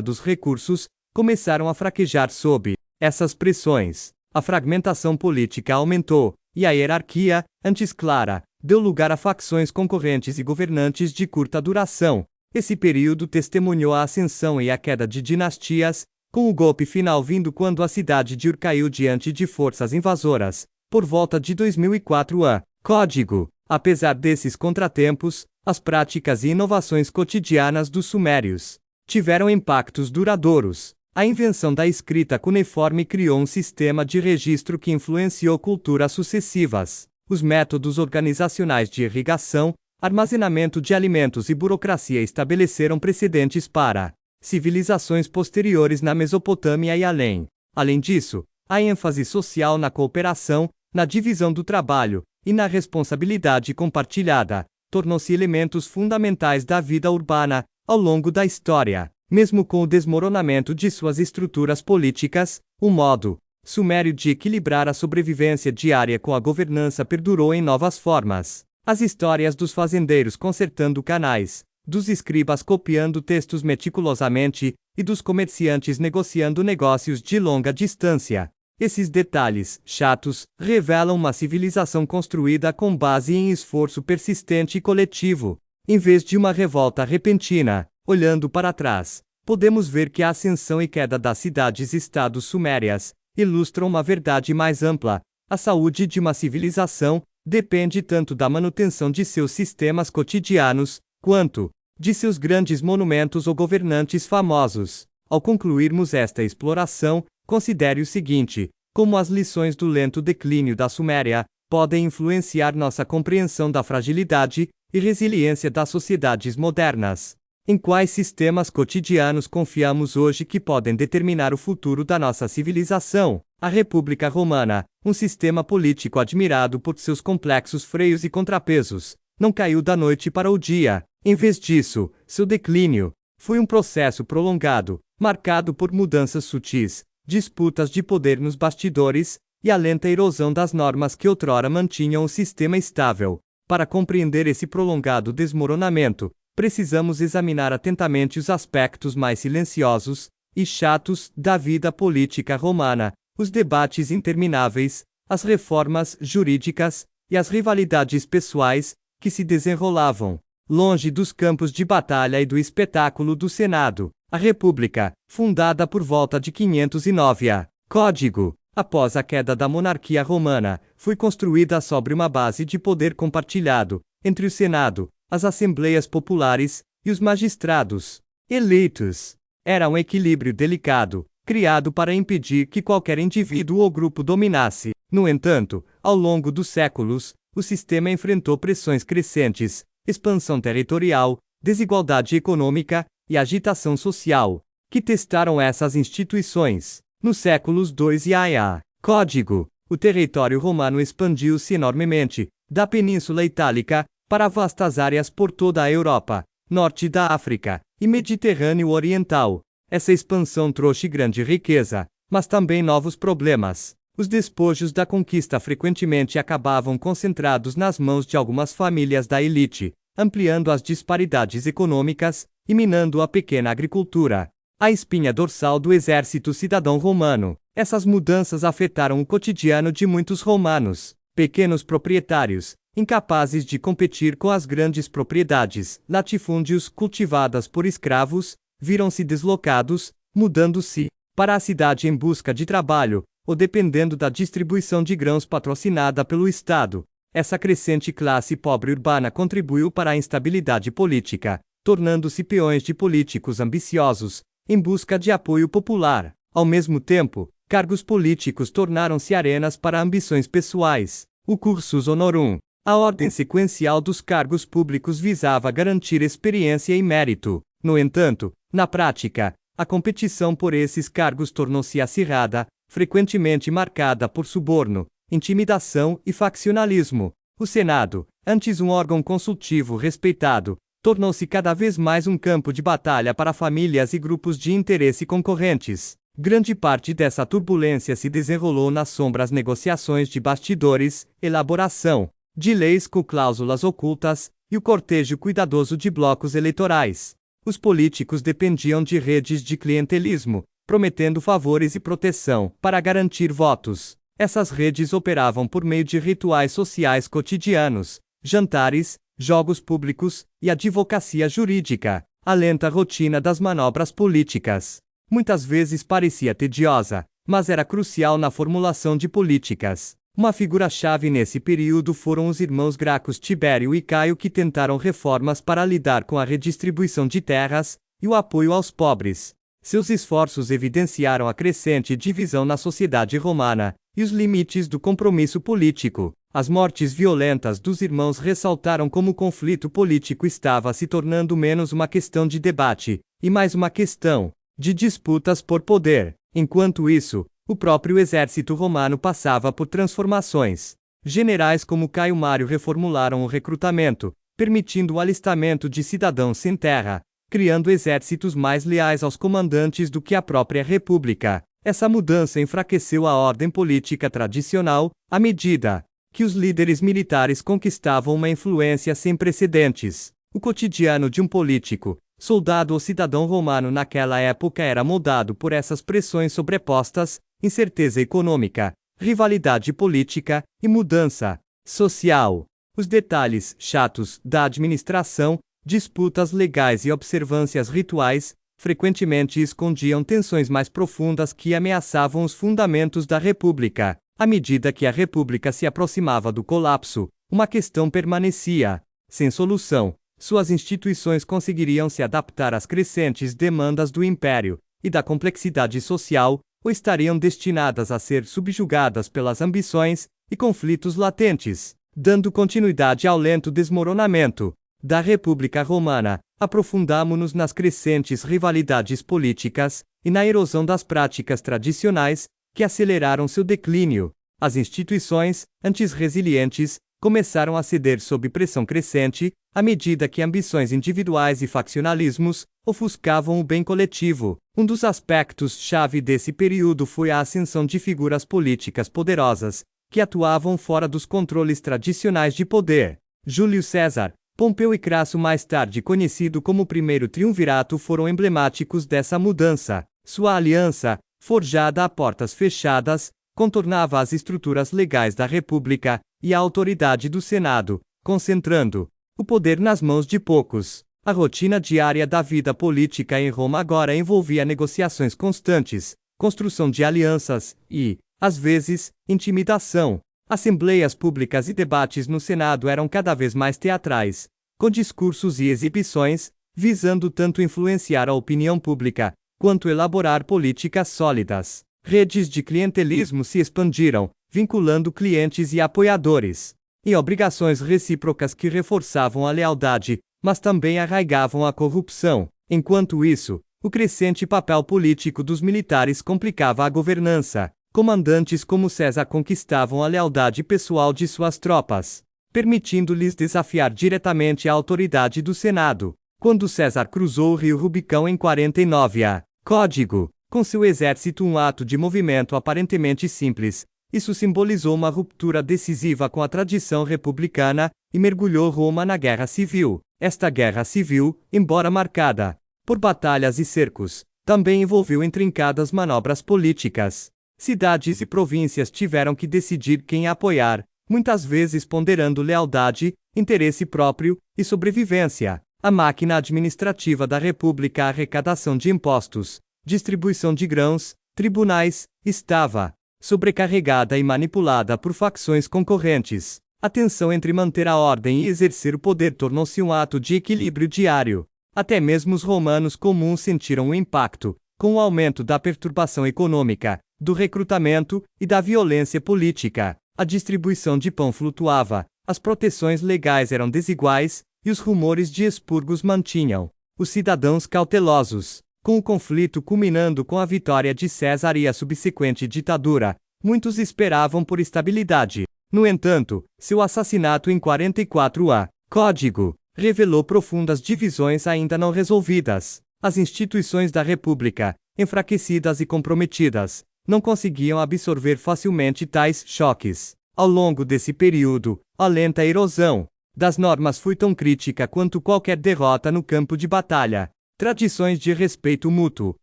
dos recursos, começaram a fraquejar sob essas pressões. A fragmentação política aumentou, e a hierarquia, antes clara, deu lugar a facções concorrentes e governantes de curta duração. Esse período testemunhou a ascensão e a queda de dinastias, com o golpe final vindo quando a cidade de Ur caiu diante de forças invasoras, por volta de 2004 a. Código. Apesar desses contratempos, as práticas e inovações cotidianas dos sumérios tiveram impactos duradouros. A invenção da escrita cuneiforme criou um sistema de registro que influenciou culturas sucessivas. Os métodos organizacionais de irrigação, armazenamento de alimentos e burocracia estabeleceram precedentes para civilizações posteriores na Mesopotâmia e além. Além disso, a ênfase social na cooperação, na divisão do trabalho e na responsabilidade compartilhada tornou-se elementos fundamentais da vida urbana ao longo da história. Mesmo com o desmoronamento de suas estruturas políticas, o modo sumério de equilibrar a sobrevivência diária com a governança perdurou em novas formas. As histórias dos fazendeiros consertando canais, dos escribas copiando textos meticulosamente, e dos comerciantes negociando negócios de longa distância. Esses detalhes, chatos, revelam uma civilização construída com base em esforço persistente e coletivo, em vez de uma revolta repentina. Olhando para trás, podemos ver que a ascensão e queda das cidades-estados sumérias ilustram uma verdade mais ampla. A saúde de uma civilização depende tanto da manutenção de seus sistemas cotidianos, quanto de seus grandes monumentos ou governantes famosos. Ao concluirmos esta exploração, considere o seguinte: como as lições do lento declínio da Suméria podem influenciar nossa compreensão da fragilidade e resiliência das sociedades modernas. Em quais sistemas cotidianos confiamos hoje que podem determinar o futuro da nossa civilização? A República Romana, um sistema político admirado por seus complexos freios e contrapesos, não caiu da noite para o dia. Em vez disso, seu declínio foi um processo prolongado, marcado por mudanças sutis, disputas de poder nos bastidores, e a lenta erosão das normas que outrora mantinham o sistema estável. Para compreender esse prolongado desmoronamento, precisamos examinar atentamente os aspectos mais silenciosos e chatos da vida política romana, os debates intermináveis, as reformas jurídicas e as rivalidades pessoais que se desenrolavam. Longe dos campos de batalha e do espetáculo do Senado, a República, fundada por volta de 509 a. Código, após a queda da monarquia romana, foi construída sobre uma base de poder compartilhado entre o Senado, as assembleias populares e os magistrados eleitos. Era um equilíbrio delicado, criado para impedir que qualquer indivíduo ou grupo dominasse. No entanto, ao longo dos séculos, o sistema enfrentou pressões crescentes, expansão territorial, desigualdade econômica e agitação social, que testaram essas instituições. Nos séculos II e a. Código, o território romano expandiu-se enormemente, da Península Itálica para vastas áreas por toda a Europa, norte da África e Mediterrâneo Oriental. Essa expansão trouxe grande riqueza, mas também novos problemas. Os despojos da conquista frequentemente acabavam concentrados nas mãos de algumas famílias da elite, ampliando as disparidades econômicas e minando a pequena agricultura. A espinha dorsal do exército cidadão romano. Essas mudanças afetaram o cotidiano de muitos romanos, pequenos proprietários, incapazes de competir com as grandes propriedades, latifúndios cultivadas por escravos, viram-se deslocados, mudando-se para a cidade em busca de trabalho, ou dependendo da distribuição de grãos patrocinada pelo Estado. Essa crescente classe pobre urbana contribuiu para a instabilidade política, tornando-se peões de políticos ambiciosos, em busca de apoio popular. Ao mesmo tempo, cargos políticos tornaram-se arenas para ambições pessoais. O cursus honorum, a ordem sequencial dos cargos públicos, visava garantir experiência e mérito. No entanto, na prática, a competição por esses cargos tornou-se acirrada, frequentemente marcada por suborno, intimidação e faccionalismo. O Senado, antes um órgão consultivo respeitado, tornou-se cada vez mais um campo de batalha para famílias e grupos de interesse concorrentes. Grande parte dessa turbulência se desenrolou nas sombras negociações de bastidores, elaboração de leis com cláusulas ocultas, e o cortejo cuidadoso de blocos eleitorais. Os políticos dependiam de redes de clientelismo, prometendo favores e proteção para garantir votos. Essas redes operavam por meio de rituais sociais cotidianos, jantares, jogos públicos e advocacia jurídica. A lenta rotina das manobras políticas muitas vezes parecia tediosa, mas era crucial na formulação de políticas. Uma figura-chave nesse período foram os irmãos Gracos Tibério e Caio, que tentaram reformas para lidar com a redistribuição de terras e o apoio aos pobres. Seus esforços evidenciaram a crescente divisão na sociedade romana e os limites do compromisso político. As mortes violentas dos irmãos ressaltaram como o conflito político estava se tornando menos uma questão de debate e mais uma questão de disputas por poder. Enquanto isso, o próprio exército romano passava por transformações. Generais como Caio Mário reformularam o recrutamento, permitindo o alistamento de cidadãos sem terra, criando exércitos mais leais aos comandantes do que a própria república. Essa mudança enfraqueceu a ordem política tradicional, à medida que os líderes militares conquistavam uma influência sem precedentes. O cotidiano de um político, soldado ou cidadão romano naquela época era moldado por essas pressões sobrepostas: incerteza econômica, rivalidade política e mudança social. Os detalhes chatos da administração, disputas legais e observâncias rituais, frequentemente escondiam tensões mais profundas que ameaçavam os fundamentos da República. À medida que a República se aproximava do colapso, uma questão permanecia sem solução: suas instituições conseguiriam se adaptar às crescentes demandas do Império e da complexidade social, ou estariam destinadas a ser subjugadas pelas ambições e conflitos latentes? Dando continuidade ao lento desmoronamento da República Romana, aprofundamo-nos nas crescentes rivalidades políticas e na erosão das práticas tradicionais, que aceleraram seu declínio. As instituições, antes resilientes, começaram a ceder sob pressão crescente, à medida que ambições individuais e faccionalismos ofuscavam o bem coletivo. Um dos aspectos-chave desse período foi a ascensão de figuras políticas poderosas, que atuavam fora dos controles tradicionais de poder. Júlio César, Pompeu e Crasso, mais tarde conhecido como Primeiro Triunvirato, foram emblemáticos dessa mudança. Sua aliança, forjada a portas fechadas, contornava as estruturas legais da República e a autoridade do Senado, concentrando o poder nas mãos de poucos. A rotina diária da vida política em Roma agora envolvia negociações constantes, construção de alianças e, às vezes, intimidação. Assembleias públicas e debates no Senado eram cada vez mais teatrais, com discursos e exibições, visando tanto influenciar a opinião pública, quanto elaborar políticas sólidas. Redes de clientelismo se expandiram, vinculando clientes e apoiadores, e obrigações recíprocas que reforçavam a lealdade, mas também arraigavam a corrupção. Enquanto isso, o crescente papel político dos militares complicava a governança. Comandantes como César conquistavam a lealdade pessoal de suas tropas, permitindo-lhes desafiar diretamente a autoridade do Senado. Quando César cruzou o rio Rubicão em 49 a. Código, com seu exército, um ato de movimento aparentemente simples, isso simbolizou uma ruptura decisiva com a tradição republicana e mergulhou Roma na Guerra Civil. Esta Guerra Civil, embora marcada por batalhas e cercos, também envolveu intrincadas manobras políticas. Cidades e províncias tiveram que decidir quem apoiar, muitas vezes ponderando lealdade, interesse próprio e sobrevivência. A máquina administrativa da República, a arrecadação de impostos, distribuição de grãos, tribunais, estava sobrecarregada e manipulada por facções concorrentes. A tensão entre manter a ordem e exercer o poder tornou-se um ato de equilíbrio diário. Até mesmo os romanos comuns sentiram o impacto, com o aumento da perturbação econômica, do recrutamento e da violência política. A distribuição de pão flutuava, as proteções legais eram desiguais, e os rumores de expurgos mantinham os cidadãos cautelosos. Com o conflito culminando com a vitória de César e a subsequente ditadura, muitos esperavam por estabilidade. No entanto, seu assassinato em 44 a. Código revelou profundas divisões ainda não resolvidas. As instituições da República, enfraquecidas e comprometidas, não conseguiam absorver facilmente tais choques. Ao longo desse período, a lenta erosão das normas foi tão crítica quanto qualquer derrota no campo de batalha. Tradições de respeito mútuo,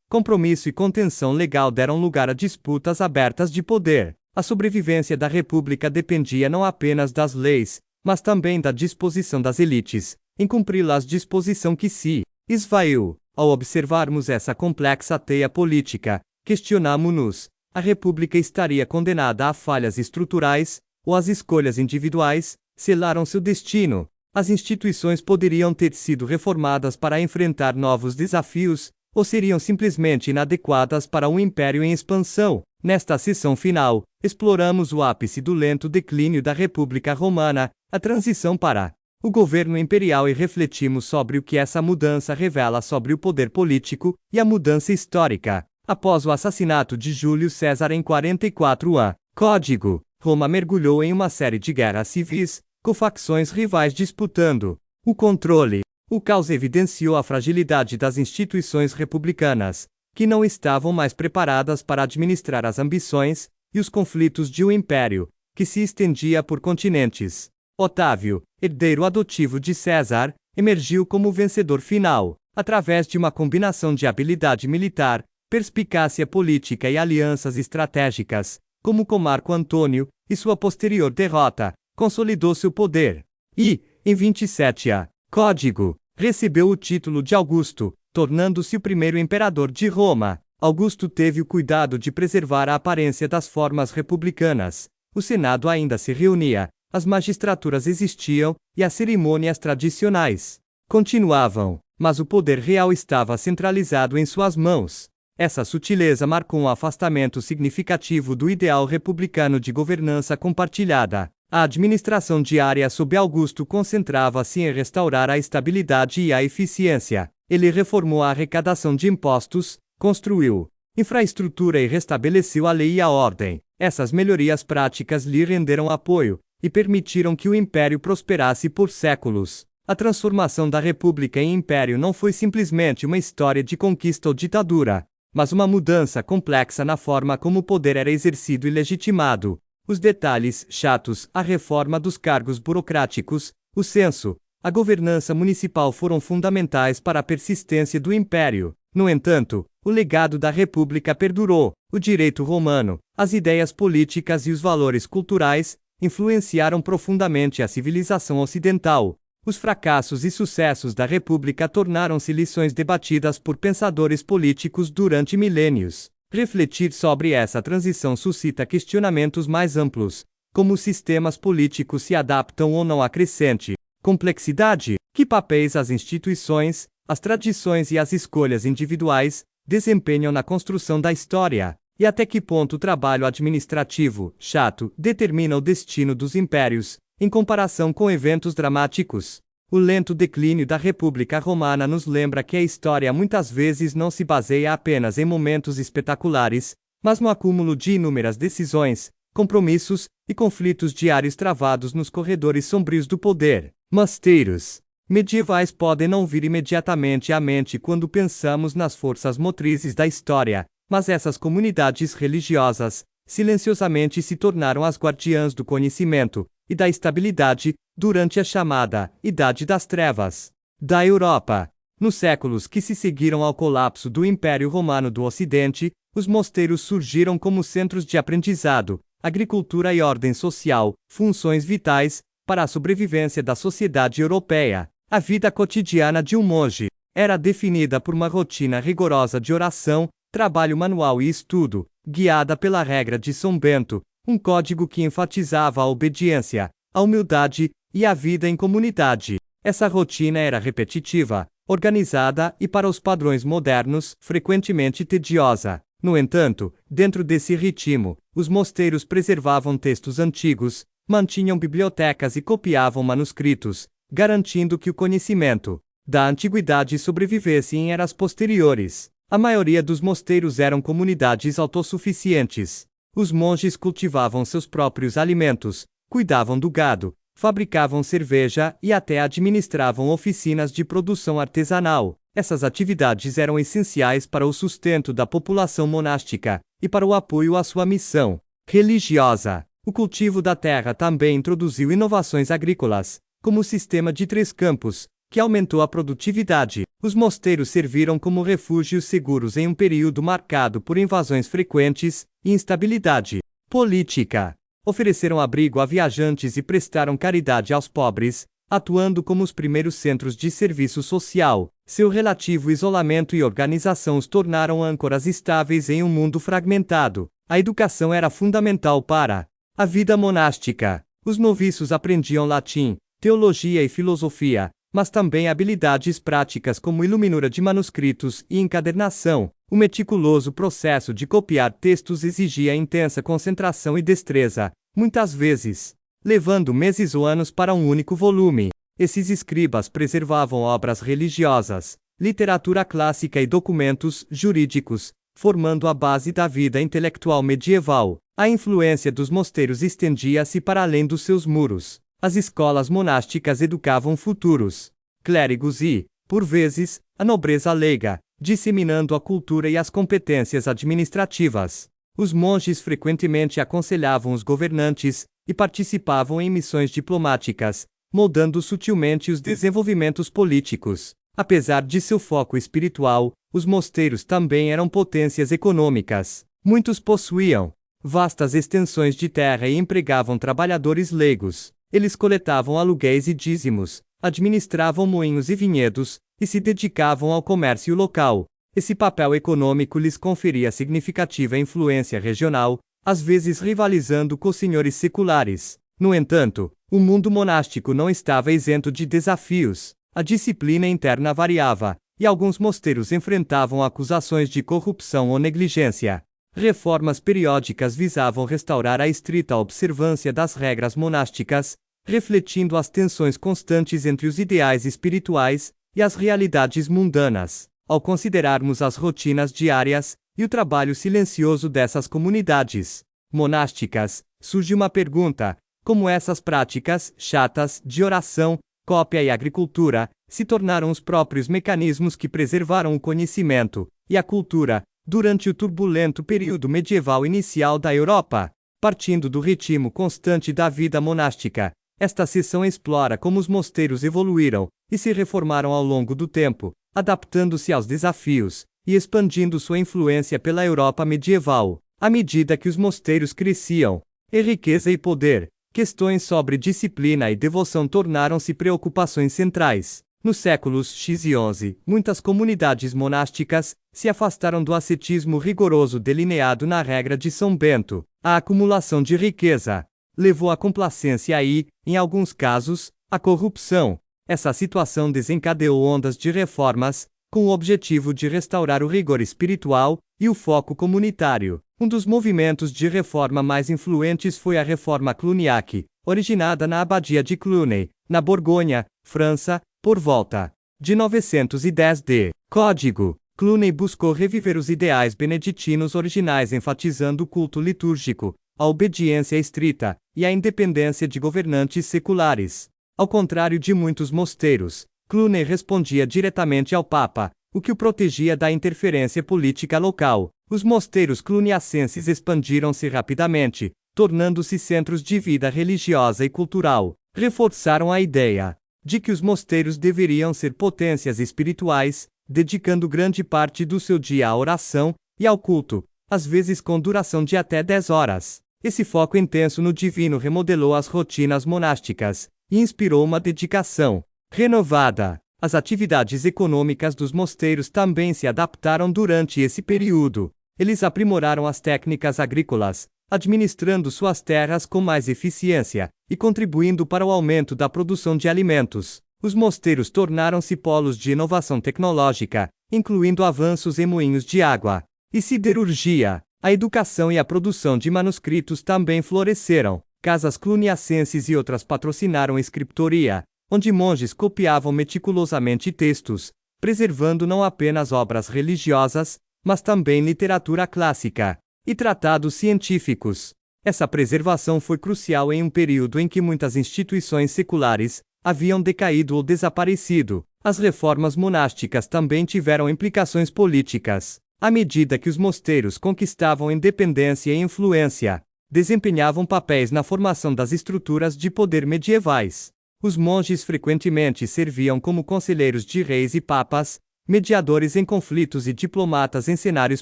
compromisso e contenção legal deram lugar a disputas abertas de poder. A sobrevivência da República dependia não apenas das leis, mas também da disposição das elites em cumpri-las, disposição que se esvaiu. Ao observarmos essa complexa teia política, questionamo-nos: a República estaria condenada a falhas estruturais, ou as escolhas individuais selaram seu destino? As instituições poderiam ter sido reformadas para enfrentar novos desafios, ou seriam simplesmente inadequadas para um império em expansão? Nesta sessão final, exploramos o ápice do lento declínio da República Romana, a transição para o governo imperial, e refletimos sobre o que essa mudança revela sobre o poder político e a mudança histórica. Após o assassinato de Júlio César em 44 a. Código, Roma mergulhou em uma série de guerras civis, com facções rivais disputando o controle. O caos evidenciou a fragilidade das instituições republicanas, que não estavam mais preparadas para administrar as ambições e os conflitos de um império que se estendia por continentes. Otávio, herdeiro adotivo de César, emergiu como vencedor final, através de uma combinação de habilidade militar, perspicácia política e alianças estratégicas, como com Marco Antônio, e sua posterior derrota, consolidou seu poder. E, em 27 a. Código, recebeu o título de Augusto, tornando-se o primeiro imperador de Roma. Augusto teve o cuidado de preservar a aparência das formas republicanas. O Senado ainda se reunia, as magistraturas existiam, e as cerimônias tradicionais continuavam, mas o poder real estava centralizado em suas mãos. Essa sutileza marcou um afastamento significativo do ideal republicano de governança compartilhada. A administração diária sob Augusto concentrava-se em restaurar a estabilidade e a eficiência. Ele reformou a arrecadação de impostos, construiu infraestrutura e restabeleceu a lei e a ordem. Essas melhorias práticas lhe renderam apoio e permitiram que o império prosperasse por séculos. A transformação da República em império não foi simplesmente uma história de conquista ou ditadura, mas uma mudança complexa na forma como o poder era exercido e legitimado. Os detalhes chatos, a reforma dos cargos burocráticos, o censo, a governança municipal foram fundamentais para a persistência do império. No entanto, o legado da República perdurou. O direito romano, as ideias políticas e os valores culturais influenciaram profundamente a civilização ocidental. Os fracassos e sucessos da República tornaram-se lições debatidas por pensadores políticos durante milênios. Refletir sobre essa transição suscita questionamentos mais amplos, como os sistemas políticos se adaptam ou não à crescente complexidade, que papéis as instituições, as tradições e as escolhas individuais desempenham na construção da história, e até que ponto o trabalho administrativo, chato, determina o destino dos impérios, em comparação com eventos dramáticos. O lento declínio da República Romana nos lembra que a história muitas vezes não se baseia apenas em momentos espetaculares, mas no acúmulo de inúmeras decisões, compromissos e conflitos diários travados nos corredores sombrios do poder. Mosteiros medievais podem não vir imediatamente à mente quando pensamos nas forças motrizes da história, mas essas comunidades religiosas, silenciosamente se tornaram as guardiãs do conhecimento e da estabilidade durante a chamada Idade das Trevas da Europa. Nos séculos que se seguiram ao colapso do Império Romano do Ocidente, os mosteiros surgiram como centros de aprendizado, agricultura e ordem social, funções vitais para a sobrevivência da sociedade europeia. A vida cotidiana de um monge era definida por uma rotina rigorosa de oração, trabalho manual e estudo, guiada pela regra de São Bento, um código que enfatizava a obediência, a humildade e a vida em comunidade. Essa rotina era repetitiva, organizada e, para os padrões modernos, frequentemente tediosa. No entanto, dentro desse ritmo, os mosteiros preservavam textos antigos, mantinham bibliotecas e copiavam manuscritos, garantindo que o conhecimento da antiguidade sobrevivesse em eras posteriores. A maioria dos mosteiros eram comunidades autossuficientes. Os monges cultivavam seus próprios alimentos, cuidavam do gado, fabricavam cerveja e até administravam oficinas de produção artesanal. Essas atividades eram essenciais para o sustento da população monástica e para o apoio à sua missão religiosa. O cultivo da terra também introduziu inovações agrícolas, como o sistema de 3 campos, que aumentou a produtividade. Os mosteiros serviram como refúgios seguros em um período marcado por invasões frequentes e instabilidade política. Ofereceram abrigo a viajantes e prestaram caridade aos pobres, atuando como os primeiros centros de serviço social. Seu relativo isolamento e organização os tornaram âncoras estáveis em um mundo fragmentado. A educação era fundamental para a vida monástica. Os noviços aprendiam latim, teologia e filosofia, mas também habilidades práticas como iluminura de manuscritos e encadernação. O meticuloso processo de copiar textos exigia intensa concentração e destreza, muitas vezes levando meses ou anos para um único volume. Esses escribas preservavam obras religiosas, literatura clássica e documentos jurídicos, formando a base da vida intelectual medieval. A influência dos mosteiros estendia-se para além dos seus muros. As escolas monásticas educavam futuros clérigos e, por vezes, a nobreza leiga, disseminando a cultura e as competências administrativas. Os monges frequentemente aconselhavam os governantes e participavam em missões diplomáticas, moldando sutilmente os desenvolvimentos políticos. Apesar de seu foco espiritual, os mosteiros também eram potências econômicas. Muitos possuíam vastas extensões de terra e empregavam trabalhadores leigos. Eles coletavam aluguéis e dízimos, administravam moinhos e vinhedos, e se dedicavam ao comércio local. Esse papel econômico lhes conferia significativa influência regional, às vezes rivalizando com os senhores seculares. No entanto, o mundo monástico não estava isento de desafios. A disciplina interna variava, e alguns mosteiros enfrentavam acusações de corrupção ou negligência. Reformas periódicas visavam restaurar a estrita observância das regras monásticas, refletindo as tensões constantes entre os ideais espirituais e as realidades mundanas. Ao considerarmos as rotinas diárias e o trabalho silencioso dessas comunidades monásticas, surge uma pergunta: como essas práticas chatas de oração, cópia e agricultura se tornaram os próprios mecanismos que preservaram o conhecimento e a cultura durante o turbulento período medieval inicial da Europa? Partindo do ritmo constante da vida monástica, esta seção explora como os mosteiros evoluíram e se reformaram ao longo do tempo, adaptando-se aos desafios e expandindo sua influência pela Europa medieval. À medida que os mosteiros cresciam, riqueza e poder, questões sobre disciplina e devoção tornaram-se preocupações centrais. Nos séculos X e XI, muitas comunidades monásticas se afastaram do ascetismo rigoroso delineado na regra de São Bento. A acumulação de riqueza levou à complacência e, em alguns casos, à corrupção. Essa situação desencadeou ondas de reformas, com o objetivo de restaurar o rigor espiritual e o foco comunitário. Um dos movimentos de reforma mais influentes foi a Reforma Cluniac, originada na Abadia de Cluny, na Borgonha, França, por volta de 910 d. Código. Cluny buscou reviver os ideais beneditinos originais, enfatizando o culto litúrgico, a obediência estrita e a independência de governantes seculares. Ao contrário de muitos mosteiros, Cluny respondia diretamente ao Papa, o que o protegia da interferência política local. Os mosteiros cluniacenses expandiram-se rapidamente, tornando-se centros de vida religiosa e cultural. Reforçaram a ideia de que os mosteiros deveriam ser potências espirituais, dedicando grande parte do seu dia à oração e ao culto, às vezes com duração de até 10 horas. Esse foco intenso no divino remodelou as rotinas monásticas e inspirou uma dedicação renovada. As atividades econômicas dos mosteiros também se adaptaram durante esse período. Eles aprimoraram as técnicas agrícolas, administrando suas terras com mais eficiência e contribuindo para o aumento da produção de alimentos. Os mosteiros tornaram-se polos de inovação tecnológica, incluindo avanços em moinhos de água e siderurgia. A educação e a produção de manuscritos também floresceram. Casas cluniacenses e outras patrocinaram a escriptoria, onde monges copiavam meticulosamente textos, preservando não apenas obras religiosas, mas também literatura clássica e tratados científicos. Essa preservação foi crucial em um período em que muitas instituições seculares haviam decaído ou desaparecido. As reformas monásticas também tiveram implicações políticas. À medida que os mosteiros conquistavam independência e influência, desempenhavam papéis na formação das estruturas de poder medievais. Os monges frequentemente serviam como conselheiros de reis e papas, mediadores em conflitos e diplomatas em cenários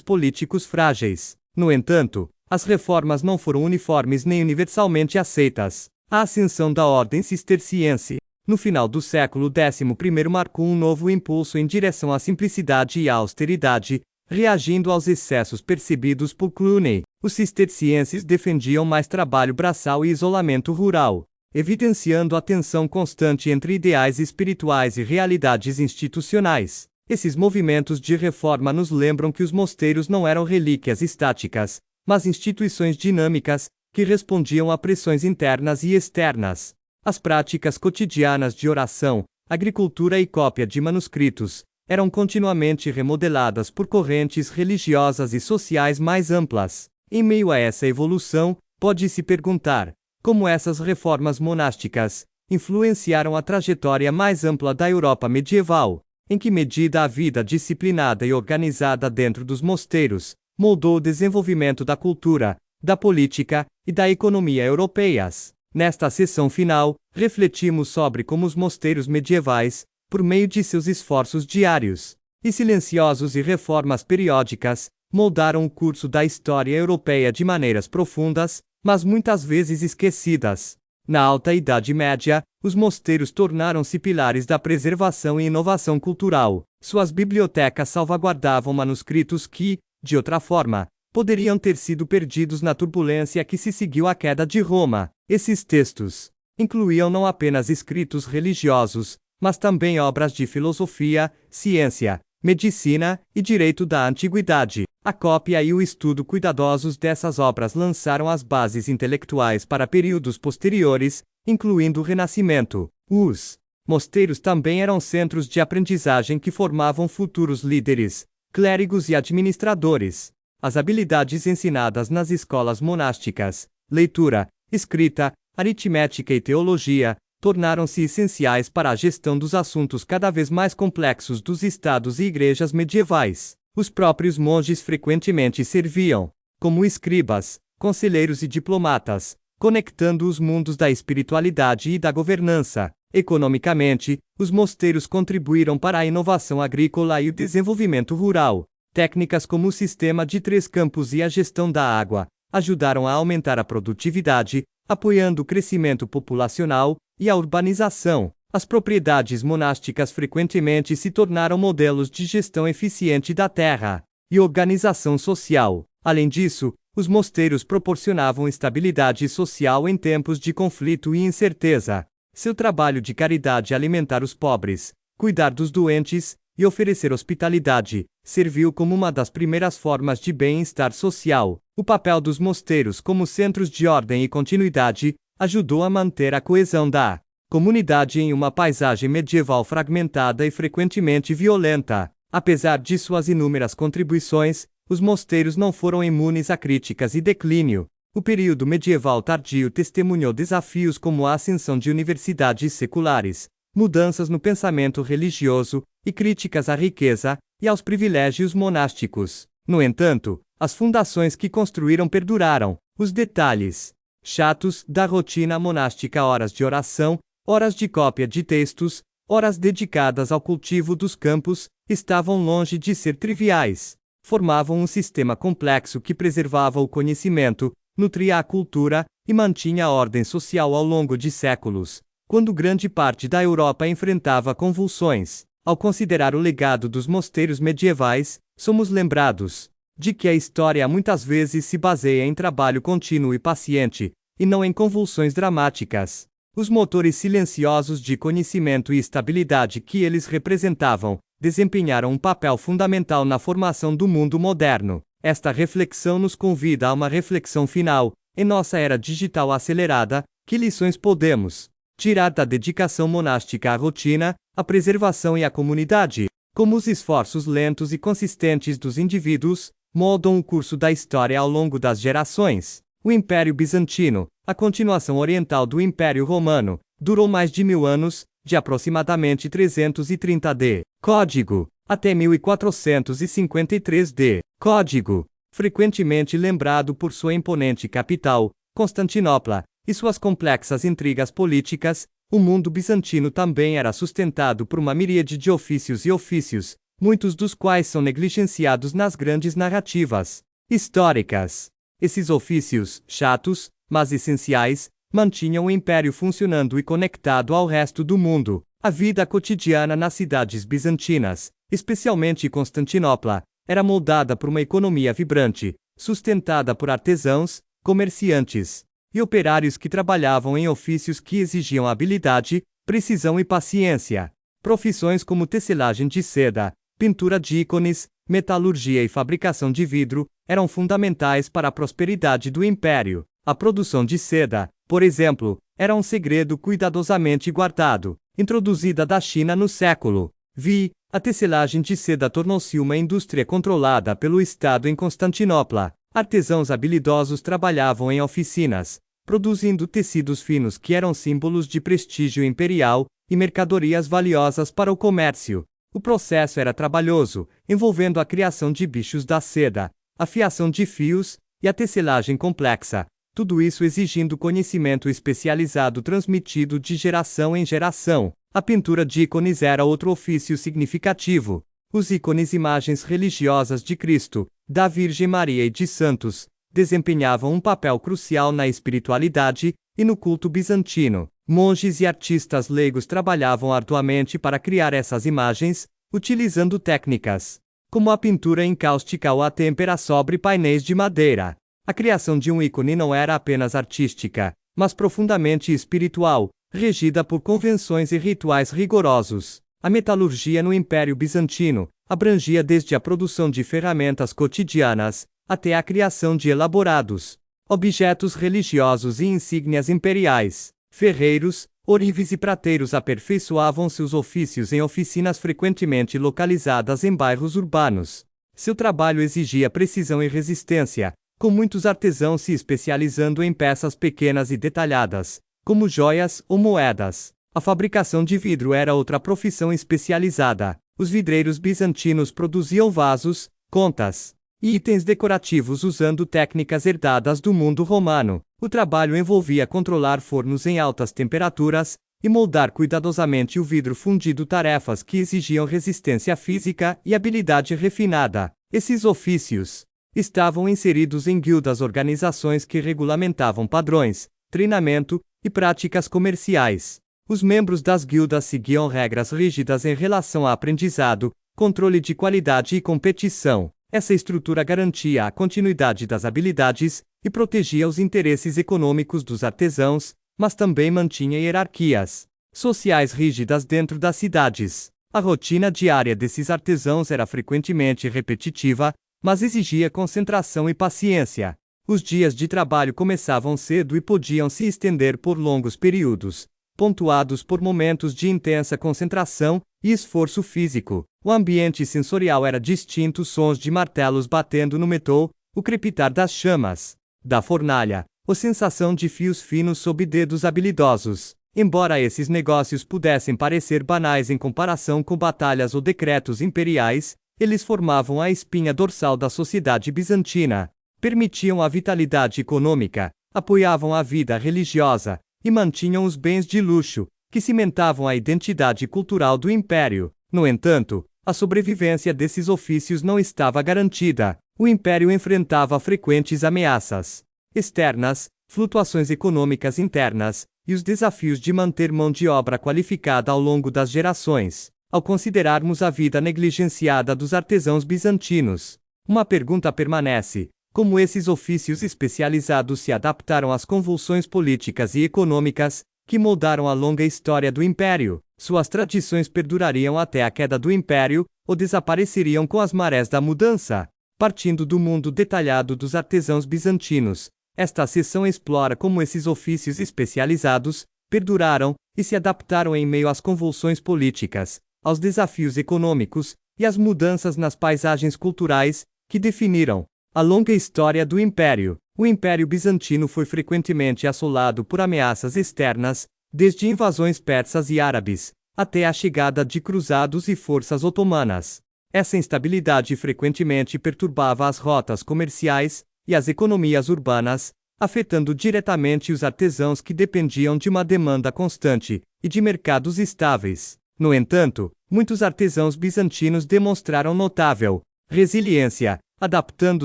políticos frágeis. No entanto, as reformas não foram uniformes nem universalmente aceitas. A ascensão da ordem cisterciense, no final do século XI, marcou um novo impulso em direção à simplicidade e à austeridade, reagindo aos excessos percebidos por Cluny. Os cistercienses defendiam mais trabalho braçal e isolamento rural, evidenciando a tensão constante entre ideais espirituais e realidades institucionais. Esses movimentos de reforma nos lembram que os mosteiros não eram relíquias estáticas, mas instituições dinâmicas, que respondiam a pressões internas e externas. As práticas cotidianas de oração, agricultura e cópia de manuscritos eram continuamente remodeladas por correntes religiosas e sociais mais amplas. Em meio a essa evolução, pode-se perguntar como essas reformas monásticas influenciaram a trajetória mais ampla da Europa medieval. Em que medida a vida disciplinada e organizada dentro dos mosteiros moldou o desenvolvimento da cultura, da política e da economia europeias. Nesta sessão final, refletimos sobre como os mosteiros medievais, por meio de seus esforços diários e silenciosos e reformas periódicas, moldaram o curso da história europeia de maneiras profundas, mas muitas vezes esquecidas. Na Alta Idade Média, os mosteiros tornaram-se pilares da preservação e inovação cultural. Suas bibliotecas salvaguardavam manuscritos que, de outra forma, poderiam ter sido perdidos na turbulência que se seguiu à queda de Roma. Esses textos incluíam não apenas escritos religiosos, mas também obras de filosofia, ciência, medicina e direito da antiguidade. A cópia e o estudo cuidadosos dessas obras lançaram as bases intelectuais para períodos posteriores, incluindo o Renascimento. Os mosteiros também eram centros de aprendizagem que formavam futuros líderes, clérigos e administradores. As habilidades ensinadas nas escolas monásticas, leitura, escrita, aritmética e teologia, tornaram-se essenciais para a gestão dos assuntos cada vez mais complexos dos estados e igrejas medievais. Os próprios monges frequentemente serviam como escribas, conselheiros e diplomatas, conectando os mundos da espiritualidade e da governança. Economicamente, os mosteiros contribuíram para a inovação agrícola e o desenvolvimento rural. Técnicas como o sistema de 3 campos e a gestão da água ajudaram a aumentar a produtividade, apoiando o crescimento populacional e a urbanização. As propriedades monásticas frequentemente se tornaram modelos de gestão eficiente da terra e organização social. Além disso, os mosteiros proporcionavam estabilidade social em tempos de conflito e incerteza. Seu trabalho de caridade, alimentar os pobres, cuidar dos doentes e oferecer hospitalidade, serviu como uma das primeiras formas de bem-estar social. O papel dos mosteiros como centros de ordem e continuidade ajudou a manter a coesão da comunidade em uma paisagem medieval fragmentada e frequentemente violenta. Apesar de suas inúmeras contribuições, os mosteiros não foram imunes a críticas e declínio. O período medieval tardio testemunhou desafios como a ascensão de universidades seculares, mudanças no pensamento religioso e críticas à riqueza e aos privilégios monásticos. No entanto, as fundações que construíram perduraram. Os detalhes chatos da rotina monástica, horas de oração, horas de cópia de textos, horas dedicadas ao cultivo dos campos, estavam longe de ser triviais. Formavam um sistema complexo que preservava o conhecimento, nutria a cultura e mantinha a ordem social ao longo de séculos, quando grande parte da Europa enfrentava convulsões. Ao considerar o legado dos mosteiros medievais, somos lembrados de que a história muitas vezes se baseia em trabalho contínuo e paciente, e não em convulsões dramáticas. Os motores silenciosos de conhecimento e estabilidade que eles representavam desempenharam um papel fundamental na formação do mundo moderno. Esta reflexão nos convida a uma reflexão final. Em nossa era digital acelerada, que lições podemos tirar da dedicação monástica à rotina, à preservação e à comunidade? Como os esforços lentos e consistentes dos indivíduos moldam o curso da história ao longo das gerações? O Império Bizantino, a continuação oriental do Império Romano, durou mais de 1000 anos, de aproximadamente 330 d. Código, até 1453 d. Código, frequentemente lembrado por sua imponente capital, Constantinopla, e suas complexas intrigas políticas, o mundo bizantino também era sustentado por uma miríade de ofícios, muitos dos quais são negligenciados nas grandes narrativas históricas. Esses ofícios, chatos, mas essenciais, mantinham o império funcionando e conectado ao resto do mundo. A vida cotidiana nas cidades bizantinas, especialmente Constantinopla, era moldada por uma economia vibrante, sustentada por artesãos, comerciantes e operários que trabalhavam em ofícios que exigiam habilidade, precisão e paciência. Profissões como tecelagem de seda, pintura de ícones, metalurgia e fabricação de vidro eram fundamentais para a prosperidade do império. A produção de seda, por exemplo, era um segredo cuidadosamente guardado. Introduzida da China no século V, a tecelagem de seda tornou-se uma indústria controlada pelo Estado em Constantinopla. Artesãos habilidosos trabalhavam em oficinas, produzindo tecidos finos que eram símbolos de prestígio imperial e mercadorias valiosas para o comércio. O processo era trabalhoso, envolvendo a criação de bichos da seda, a fiação de fios e a tecelagem complexa, tudo isso exigindo conhecimento especializado transmitido de geração em geração. A pintura de ícones era outro ofício significativo. Os ícones, imagens religiosas de Cristo, da Virgem Maria e de santos, desempenhavam um papel crucial na espiritualidade e no culto bizantino. Monges e artistas leigos trabalhavam arduamente para criar essas imagens, utilizando técnicas como a pintura encáustica ou a têmpera sobre painéis de madeira. A criação de um ícone não era apenas artística, mas profundamente espiritual, regida por convenções e rituais rigorosos. A metalurgia no Império Bizantino abrangia desde a produção de ferramentas cotidianas até a criação de elaborados objetos religiosos e insígnias imperiais. Ferreiros, ourives e prateiros aperfeiçoavam seus ofícios em oficinas frequentemente localizadas em bairros urbanos. Seu trabalho exigia precisão e resistência, com muitos artesãos se especializando em peças pequenas e detalhadas, como joias ou moedas. A fabricação de vidro era outra profissão especializada. Os vidreiros bizantinos produziam vasos, contas e itens decorativos usando técnicas herdadas do mundo romano. O trabalho envolvia controlar fornos em altas temperaturas e moldar cuidadosamente o vidro fundido, tarefas que exigiam resistência física e habilidade refinada. Esses ofícios estavam inseridos em guildas, organizações que regulamentavam padrões, treinamento e práticas comerciais. Os membros das guildas seguiam regras rígidas em relação a aprendizado, controle de qualidade e competição. Essa estrutura garantia a continuidade das habilidades e protegia os interesses econômicos dos artesãos, mas também mantinha hierarquias sociais rígidas dentro das cidades. A rotina diária desses artesãos era frequentemente repetitiva, mas exigia concentração e paciência. Os dias de trabalho começavam cedo e podiam se estender por longos períodos, pontuados por momentos de intensa concentração e esforço físico. O ambiente sensorial era distinto: sons de martelos batendo no metal, o crepitar das chamas da fornalha, a sensação de fios finos sob dedos habilidosos. Embora esses negócios pudessem parecer banais em comparação com batalhas ou decretos imperiais, eles formavam a espinha dorsal da sociedade bizantina, permitiam a vitalidade econômica, apoiavam a vida religiosa e mantinham os bens de luxo, que cimentavam a identidade cultural do império. No entanto, a sobrevivência desses ofícios não estava garantida. O império enfrentava frequentes ameaças externas, flutuações econômicas internas e os desafios de manter mão de obra qualificada ao longo das gerações. Ao considerarmos a vida negligenciada dos artesãos bizantinos, uma pergunta permanece: como esses ofícios especializados se adaptaram às convulsões políticas e econômicas que moldaram a longa história do império? Suas tradições perdurariam até a queda do império, ou desapareceriam com as marés da mudança? Partindo do mundo detalhado dos artesãos bizantinos, esta seção explora como esses ofícios especializados perduraram e se adaptaram em meio às convulsões políticas, aos desafios econômicos e às mudanças nas paisagens culturais que definiram a longa história do império. O Império Bizantino foi frequentemente assolado por ameaças externas, desde invasões persas e árabes, até a chegada de cruzados e forças otomanas. Essa instabilidade frequentemente perturbava as rotas comerciais e as economias urbanas, afetando diretamente os artesãos que dependiam de uma demanda constante e de mercados estáveis. No entanto, muitos artesãos bizantinos demonstraram notável resiliência, adaptando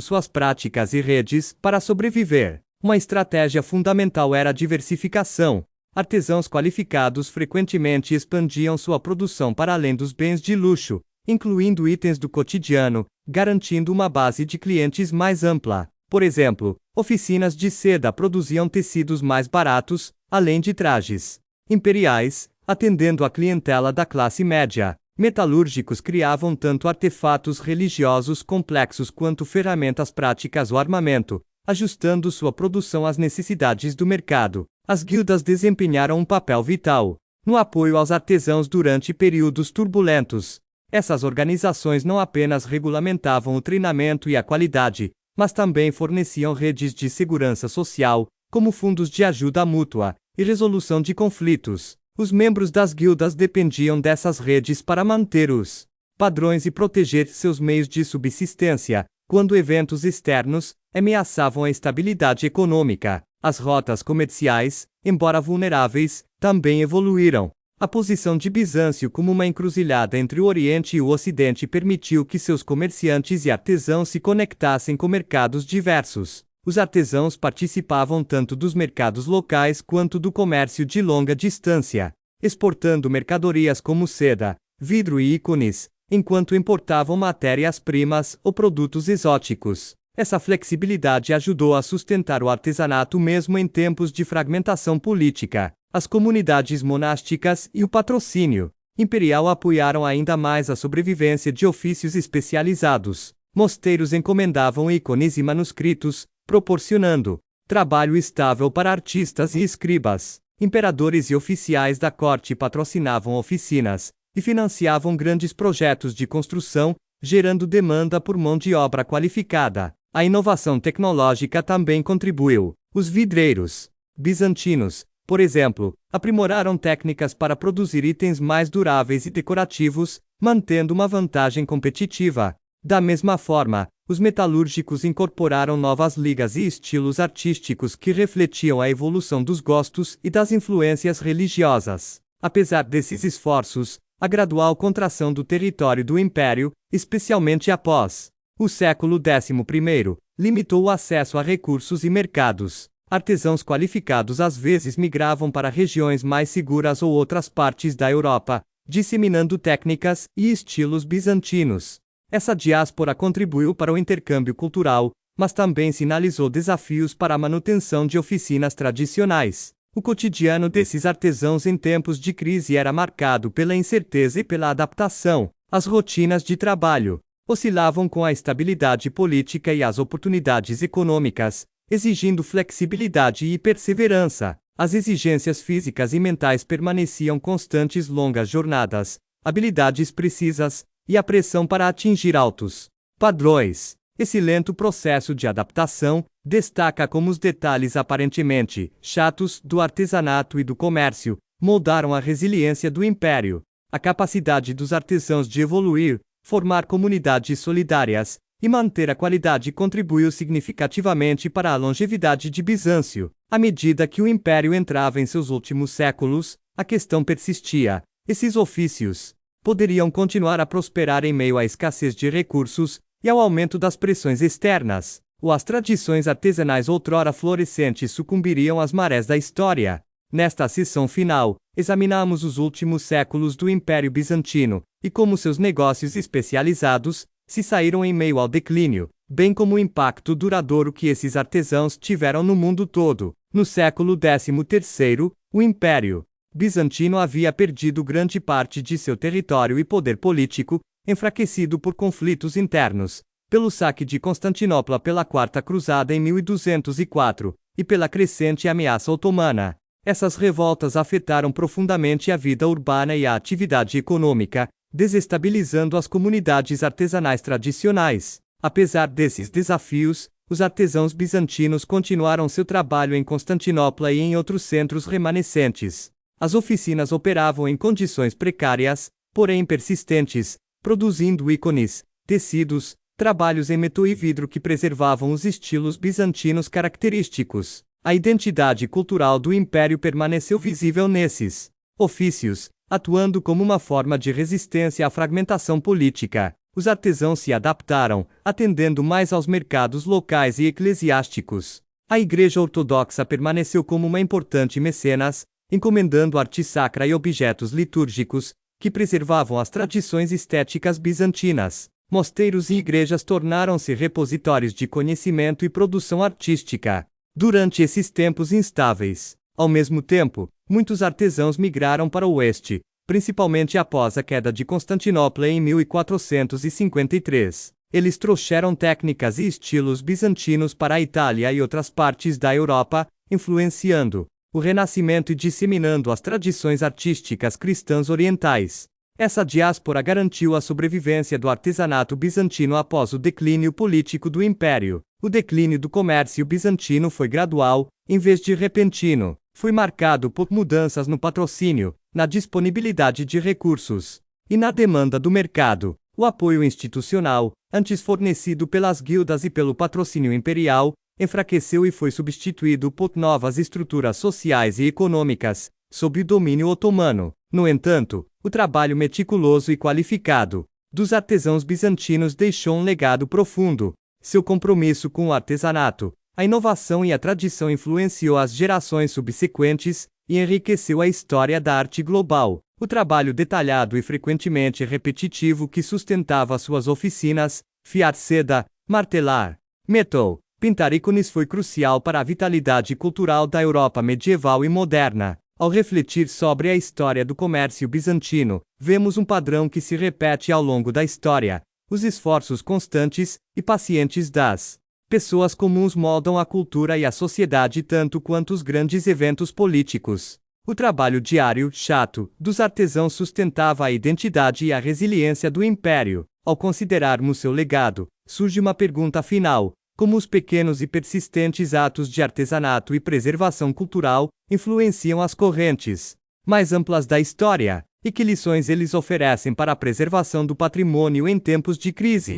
suas práticas e redes para sobreviver. Uma estratégia fundamental era a diversificação. Artesãos qualificados frequentemente expandiam sua produção para além dos bens de luxo, incluindo itens do cotidiano, garantindo uma base de clientes mais ampla. Por exemplo, oficinas de seda produziam tecidos mais baratos, além de trajes imperiais, atendendo a clientela da classe média. Metalúrgicos criavam tanto artefatos religiosos complexos quanto ferramentas práticas ou armamento, ajustando sua produção às necessidades do mercado. As guildas desempenharam um papel vital no apoio aos artesãos durante períodos turbulentos. Essas organizações não apenas regulamentavam o treinamento e a qualidade, mas também forneciam redes de segurança social, como fundos de ajuda mútua e resolução de conflitos. Os membros das guildas dependiam dessas redes para manter os padrões e proteger seus meios de subsistência, quando eventos externos ameaçavam a estabilidade econômica. As rotas comerciais, embora vulneráveis, também evoluíram. A posição de Bizâncio como uma encruzilhada entre o Oriente e o Ocidente permitiu que seus comerciantes e artesãos se conectassem com mercados diversos. Os artesãos participavam tanto dos mercados locais quanto do comércio de longa distância, exportando mercadorias como seda, vidro e ícones, enquanto importavam matérias-primas ou produtos exóticos. Essa flexibilidade ajudou a sustentar o artesanato mesmo em tempos de fragmentação política. As comunidades monásticas e o patrocínio imperial apoiaram ainda mais a sobrevivência de ofícios especializados. Mosteiros encomendavam ícones e manuscritos, proporcionando trabalho estável para artistas e escribas. Imperadores e oficiais da corte patrocinavam oficinas e financiavam grandes projetos de construção, gerando demanda por mão de obra qualificada. A inovação tecnológica também contribuiu. Os vidreiros bizantinos, por exemplo, aprimoraram técnicas para produzir itens mais duráveis e decorativos, mantendo uma vantagem competitiva. Da mesma forma, os metalúrgicos incorporaram novas ligas e estilos artísticos que refletiam a evolução dos gostos e das influências religiosas. Apesar desses esforços, a gradual contração do território do Império, especialmente após o século XI, limitou o acesso a recursos e mercados. Artesãos qualificados às vezes migravam para regiões mais seguras ou outras partes da Europa, disseminando técnicas e estilos bizantinos. Essa diáspora contribuiu para o intercâmbio cultural, mas também sinalizou desafios para a manutenção de oficinas tradicionais. O cotidiano desses artesãos em tempos de crise era marcado pela incerteza e pela adaptação. As rotinas de trabalho oscilavam com a estabilidade política e as oportunidades econômicas, exigindo flexibilidade e perseverança. As exigências físicas e mentais permaneciam constantes: longas jornadas, habilidades precisas, e a pressão para atingir altos padrões. Esse lento processo de adaptação destaca como os detalhes aparentemente chatos do artesanato e do comércio moldaram a resiliência do império. A capacidade dos artesãos de evoluir, formar comunidades solidárias e manter a qualidade contribuiu significativamente para a longevidade de Bizâncio. À medida que o império entrava em seus últimos séculos, a questão persistia: esses ofícios poderiam continuar a prosperar em meio à escassez de recursos e ao aumento das pressões externas, ou as tradições artesanais outrora florescentes sucumbiriam às marés da história? Nesta sessão final, examinamos os últimos séculos do Império Bizantino e como seus negócios especializados se saíram em meio ao declínio, bem como o impacto duradouro que esses artesãos tiveram no mundo todo. No século XIII, o Império Bizantino havia perdido grande parte de seu território e poder político, enfraquecido por conflitos internos, pelo saque de Constantinopla pela Quarta Cruzada em 1204, e pela crescente ameaça otomana. Essas revoltas afetaram profundamente a vida urbana e a atividade econômica, desestabilizando as comunidades artesanais tradicionais. Apesar desses desafios, os artesãos bizantinos continuaram seu trabalho em Constantinopla e em outros centros remanescentes. As oficinas operavam em condições precárias, porém persistentes, produzindo ícones, tecidos, Trabalhos em metal e vidro que preservavam os estilos bizantinos característicos. A identidade cultural do Império permaneceu visível nesses ofícios, atuando como uma forma de resistência à fragmentação política. Os artesãos se adaptaram, atendendo mais aos mercados locais e eclesiásticos. A Igreja Ortodoxa permaneceu como uma importante mecenas, encomendando arte sacra e objetos litúrgicos, que preservavam as tradições estéticas bizantinas. Mosteiros e igrejas tornaram-se repositórios de conhecimento e produção artística. Durante esses tempos instáveis, ao mesmo tempo, muitos artesãos migraram para o oeste, principalmente após a queda de Constantinopla em 1453. Eles trouxeram técnicas e estilos bizantinos para a Itália e outras partes da Europa, influenciando o Renascimento e disseminando as tradições artísticas cristãs orientais. Essa diáspora garantiu a sobrevivência do artesanato bizantino após o declínio político do Império. O declínio do comércio bizantino foi gradual, em vez de repentino. Foi marcado por mudanças no patrocínio, na disponibilidade de recursos e na demanda do mercado. O apoio institucional, antes fornecido pelas guildas e pelo patrocínio imperial, enfraqueceu e foi substituído por novas estruturas sociais e econômicas, sob o domínio otomano. No entanto, o trabalho meticuloso e qualificado dos artesãos bizantinos deixou um legado profundo. Seu compromisso com o artesanato, a inovação e a tradição influenciou as gerações subsequentes e enriqueceu a história da arte global. O trabalho detalhado e frequentemente repetitivo que sustentava suas oficinas, fiar seda, martelar, metal, pintar ícones foi crucial para a vitalidade cultural da Europa medieval e moderna. Ao refletir sobre a história do comércio bizantino, vemos um padrão que se repete ao longo da história. Os esforços constantes e pacientes das pessoas comuns moldam a cultura e a sociedade tanto quanto os grandes eventos políticos. O trabalho diário, chato, dos artesãos sustentava a identidade e a resiliência do Império. Ao considerarmos seu legado, surge uma pergunta final: como os pequenos e persistentes atos de artesanato e preservação cultural influenciam as correntes mais amplas da história, e que lições eles oferecem para a preservação do patrimônio em tempos de crise?